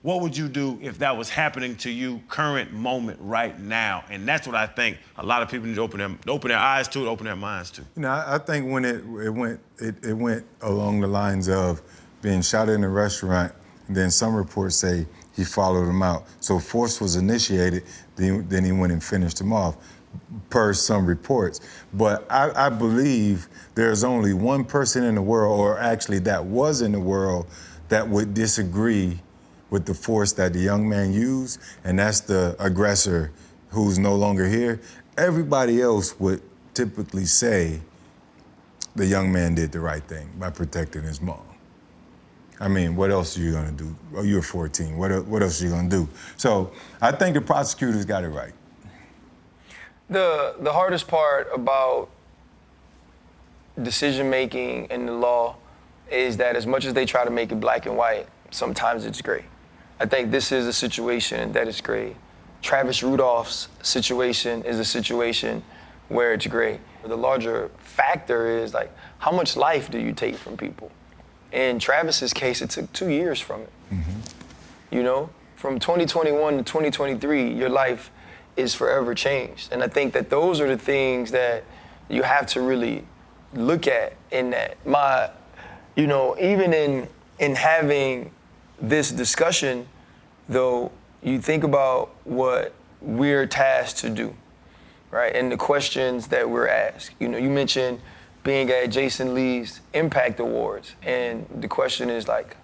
What would you do if that was happening to you current moment right now? And that's what I think a lot of people need to open their eyes to, open their minds to. You know, I think when it went along the lines of being shot in a restaurant, and then some reports say he followed him out. So force was initiated, then he went and finished him off, per some reports. But I believe there's only one person in the world, or actually that was in the world, that would disagree with the force that the young man used, and that's the aggressor who's no longer here. Everybody else would typically say the young man did the right thing by protecting his mom. I mean, what else are you gonna do? Oh, you're 14, what else are you gonna do? So I think the prosecutors got it right. The hardest part about decision-making in the law is that as much as they try to make it black and white, sometimes it's gray. I think this is a situation that is gray. Travis Rudolph's situation is a situation where it's gray. The larger factor is like, how much life do you take from people? In Travis's case, it took 2 years from it. Mm-hmm. You know, from 2021 to 2023, your life is forever changed. And I think that those are the things that you have to really look at in that. Even in having this discussion, though, you think about what we're tasked to do, right? And the questions that we're asked. You know, you mentioned being at Jason Lee's Impact Awards, and the question is like,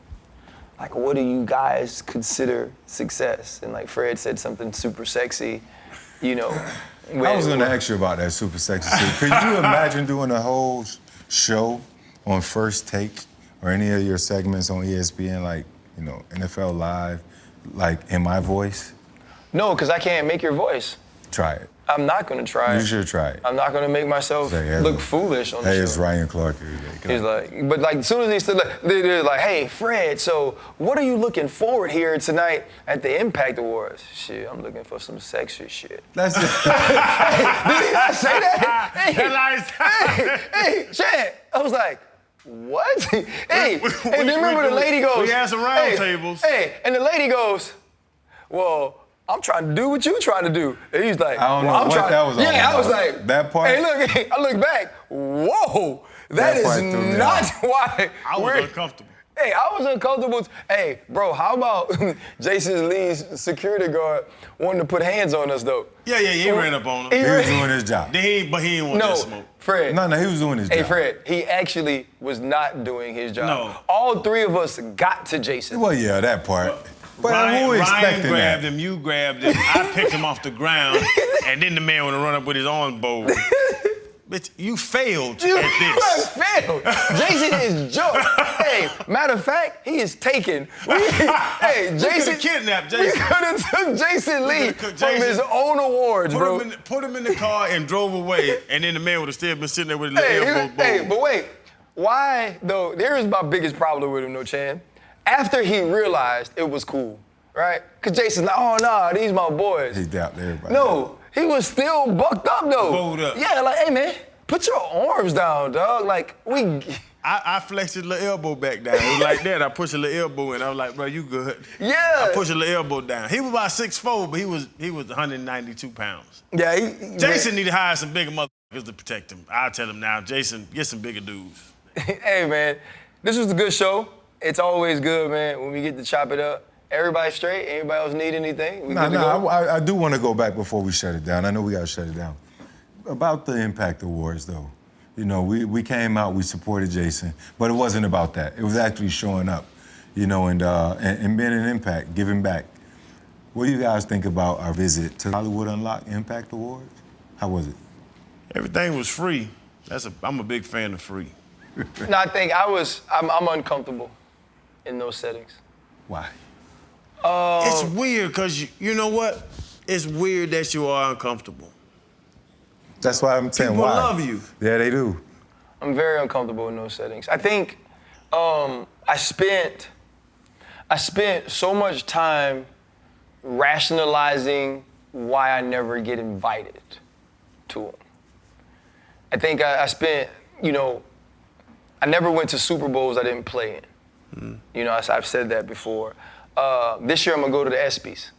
what do you guys consider success? And like Fred said something super sexy, you know. I was gonna ask you about that super sexy shit. Could you imagine doing a whole show on First Take or any of your segments on ESPN, like, you know, NFL Live, like in my voice? No, because I can't make your voice. Try it. I'm not gonna try it. You should try it. I'm not gonna make myself look foolish on the show. Hey, it's Ryan Clark here. He's like, but like as soon as he said, they're like, hey, Fred, so what are you looking forward here tonight at the Impact Awards? Shit, I'm looking for some sexy shit. That's it. Hey, did he not say that? Hey, Chad. I was like, what? Hey, and then remember the lady goes, we had some round tables. Hey, and the lady goes, well, I'm trying to do what you trying to do. And he's like, I don't know what that was all about. Yeah, I was like, that part. Hey, look, I look back, whoa, that is not why I was uncomfortable. Hey, I was uncomfortable. Hey, bro, how about Jason Lee's security guard wanting to put hands on us, though? Yeah, he ran up on him. He was doing his job. But he didn't want that smoke. Fred. No, he was doing his job. Hey, Fred, he actually was not doing his job. No. All three of us got to Jason. Well, yeah, that part. But Ryan grabbed him, you grabbed him, I picked him off the ground, and then the man would run up with his arms bowed. Bitch, you failed You at this. failed. Jason is joke. Hey, matter of fact, he is taken. Hey, Jason. Kidnapped We Jason. could have took Jason Lee cooked from Jason. his own awards, bro. Put him in the car and drove away, and then the man would have still been sitting there with his little elbows bowed. Hey, but wait. Why, though? Here's my biggest problem with him, no Chan. After he realized it was cool, right? Because Jason's like, oh, nah, these my boys. He doubted everybody. No, he was still bucked up, though. Bowed up. Yeah, like, hey, man, put your arms down, dog. Like, I flexed his little elbow back down. It was like that. I pushed a little elbow in. I was like, bro, you good. Yeah. I pushed a little elbow down. He was about 6'4", but he was 192 pounds. Yeah, Jason need to hire some bigger motherfuckers to protect him. I'll tell him now, Jason, get some bigger dudes. Hey, man, this was a good show. It's always good, man, when we get to chop it up. Everybody straight? Anybody else need anything? We good to go? I do want to go back before we shut it down. I know we got to shut it down. About the Impact Awards, though. You know, we came out, we supported Jason, but it wasn't about that. It was actually showing up, you know, and being an impact, giving back. What do you guys think about our visit to Hollywood Unlocked Impact Awards? How was it? Everything was free. I'm a big fan of free. No, I think I'm uncomfortable in those settings. Why? It's weird because you know what? It's weird that you are uncomfortable. That's why I'm saying People why. love you. Yeah, they do. I'm very uncomfortable in those settings. I think I spent so much time rationalizing why I never get invited to them. I think I spent, you know, I never went to Super Bowls I didn't play in. You know, I've said that before. This year I'm gonna go to the ESPYs,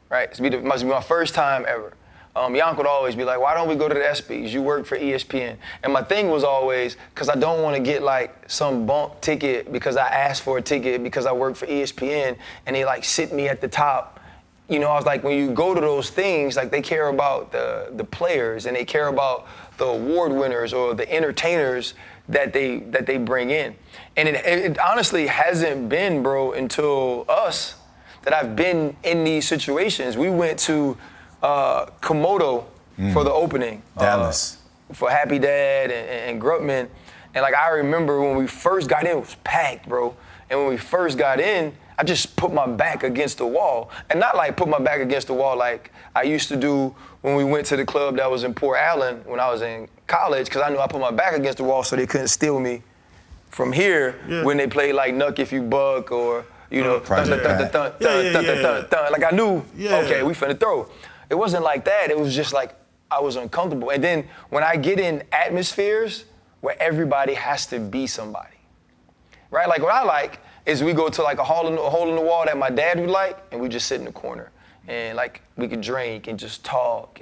right? It must be my first time ever. Yank would always be like, why don't we go to the ESPYs? You work for ESPN. And my thing was always, because I don't want to get like some bump ticket because I asked for a ticket because I work for ESPN and they like sit me at the top. You know, I was like, when you go to those things, like they care about the players and they care about the award winners or the entertainers that they bring in. And it honestly hasn't been, bro, until us that I've been in these situations. We went to Komodo for the opening. Dallas. For Happy Dad and Grutman. And like I remember when we first got in, it was packed, bro. And when we first got in, I just put my back against the wall. And not like put my back against the wall like I used to do when we went to the club that was in Port Allen when I was in college, because I knew I put my back against the wall so they couldn't steal me from here when they played like Nuck If You Buck or, you know, like I knew, okay, we finna throw. It wasn't like that. It was just like I was uncomfortable. And then when I get in atmospheres where everybody has to be somebody, right? Like what I like is we go to like a hole in the wall that my dad would like, and we just sit in the corner. And like we could drink and just talk.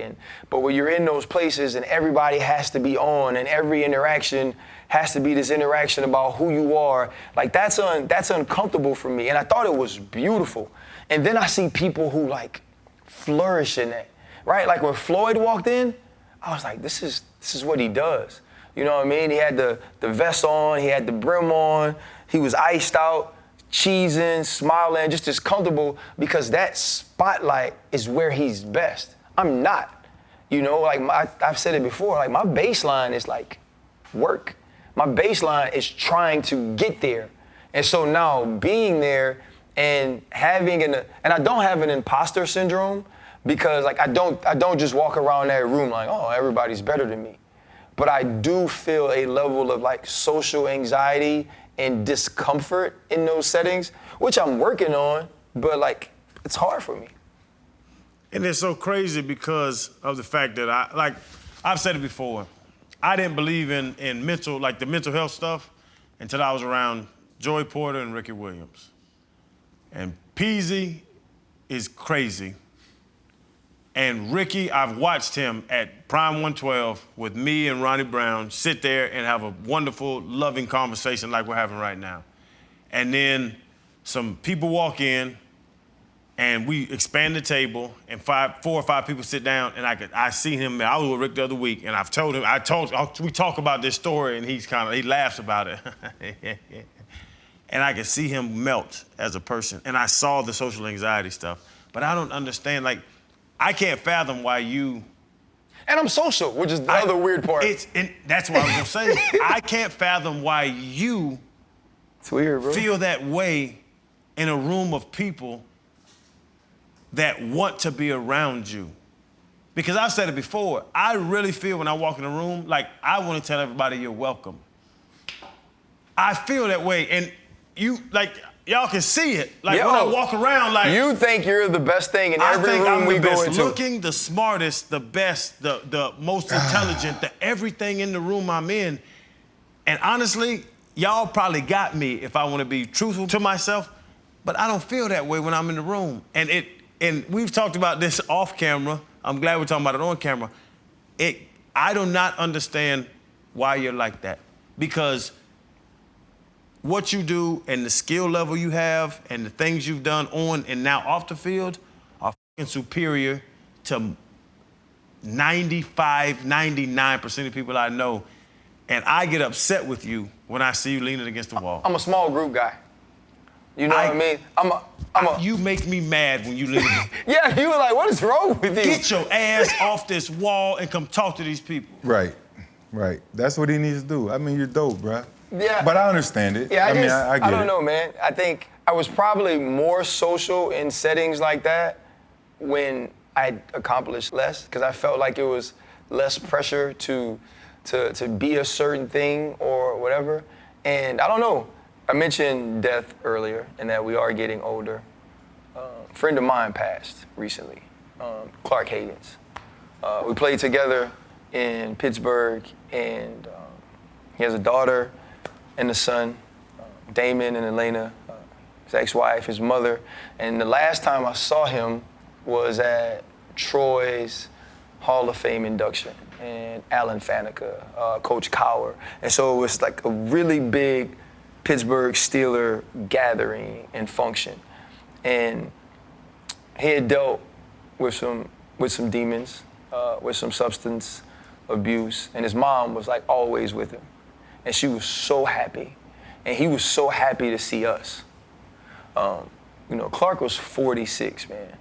But when you're in those places and everybody has to be on and every interaction has to be this interaction about who you are, like that's uncomfortable for me. And I thought it was beautiful. And then I see people who like flourish in that, right? Like when Floyd walked in, I was like, this is what he does. You know what I mean? He had the vest on, he had the brim on, he was iced out, cheesing, smiling, just as comfortable because that spotlight is where he's best. I'm not. You know, like I've said it before, like my baseline is like work. My baseline is trying to get there. And so now being there and having and I don't have an imposter syndrome because like I don't just walk around that room like, oh, everybody's better than me. But I do feel a level of like social anxiety and discomfort in those settings, which I'm working on, but like it's hard for me. And it's so crazy because of the fact that I've said it before, I didn't believe in the mental health stuff until I was around Joey Porter and Ricky Williams. And Peasy is crazy. And Ricky, I've watched him at Prime 112 with me and Ronnie Brown sit there and have a wonderful, loving conversation like we're having right now. And then some people walk in and we expand the table and 4 or 5 people sit down and I see him, I was with Rick the other week and I've told him, we talk about this story and he laughs about it. And I could see him melt as a person. And I saw the social anxiety stuff. But I don't understand, like, I can't fathom why you And I'm social, which is the other weird part. That's what I was gonna say. I can't fathom why you it's weird, bro. feel that way in a room of people that want to be around you. Because I've said it before, I really feel when I walk in a room, like I want to tell everybody you're welcome. I feel that way, and you, like, y'all can see it. Like when I walk around, like you think you're the best thing in every room I'm we the go best into. looking, the smartest, the best, the most intelligent, the everything in the room I'm in. And honestly, y'all probably got me if I want to be truthful to myself, but I don't feel that way when I'm in the room. And we've talked about this off camera. I'm glad we're talking about it on camera. I do not understand why you're like that, because what you do and the skill level you have and the things you've done on and now off the field are fucking superior to 95, 99% of people I know. And I get upset with you when I see you leaning against the wall. I'm a small group guy. You know what I mean? You make me mad when you lean against. Yeah, you were like, what is wrong with you? Get your ass off this wall and come talk to these people. Right. That's what he needs to do. I mean, you're dope, bruh. Yeah. But I understand it. Yeah, I get it. I don't know, man. I think I was probably more social in settings like that when I accomplished less, because I felt like it was less pressure to be a certain thing or whatever. And I don't know. I mentioned death earlier and that we are getting older. A friend of mine passed recently, Clark Higgins. We played together in Pittsburgh, and he has a daughter and a son, Damon and Elena, his ex-wife, his mother. And the last time I saw him was at Troy's Hall of Fame induction, and Alan Faneca, Coach Cowher. And so it was like a really big Pittsburgh Steeler gathering and function. And he had dealt with some demons, with some substance abuse, and his mom was like always with him. And she was so happy. And he was so happy to see us. Clark was 46, man.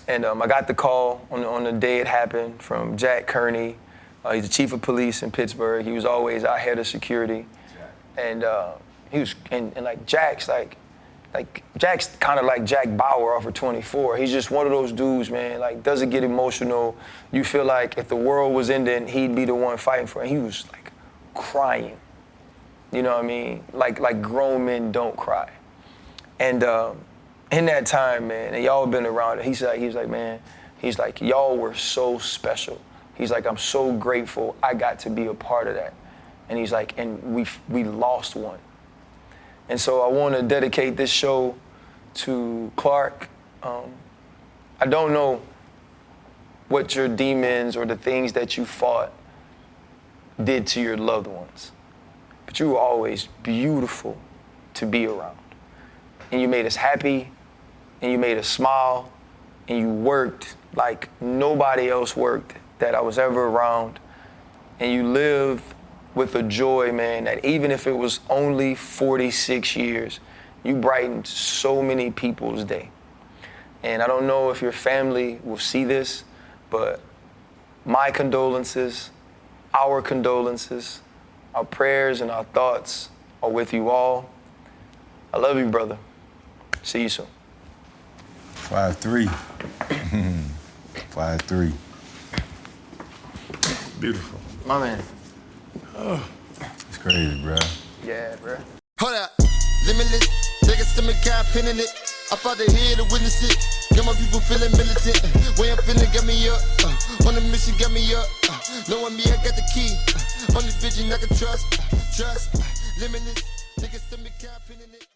And I got the call on the day it happened from Jack Kearney. He's the chief of police in Pittsburgh. He was always our head of security. And he was, and like Jack's Jack's kind of like Jack Bauer off of 24. He's just one of those dudes, man, like doesn't get emotional. You feel like if the world was ending, he'd be the one fighting for it. He was like crying. You know what I mean? Like grown men don't cry. And in that time, man, and y'all been around it, he was like, man, he's like, y'all were so special. He's like, I'm so grateful I got to be a part of that. And he's like, and we lost one. And so I want to dedicate this show to Clark. I don't know what your demons or the things that you fought did to your loved ones, but you were always beautiful to be around. And you made us happy, and you made us smile, and you worked like nobody else worked that I was ever around. And you lived with a joy, man, that even if it was only 46 years, you brightened so many people's day. And I don't know if your family will see this, but my condolences, our condolences, our prayers and our thoughts are with you all. I love you, brother. See you soon. 5'3". 5'3". Beautiful. My man. It's crazy, bro. Yeah, bro. Hold up, limitless, take a stomach, got pin in it. I fought the head to witness it. Got my people feeling militant. Way I'm feeling got me up. On the mission got me up. Knowing me, I got the key. On this vision I can trust. Limitless, take a stomach, got pin in it.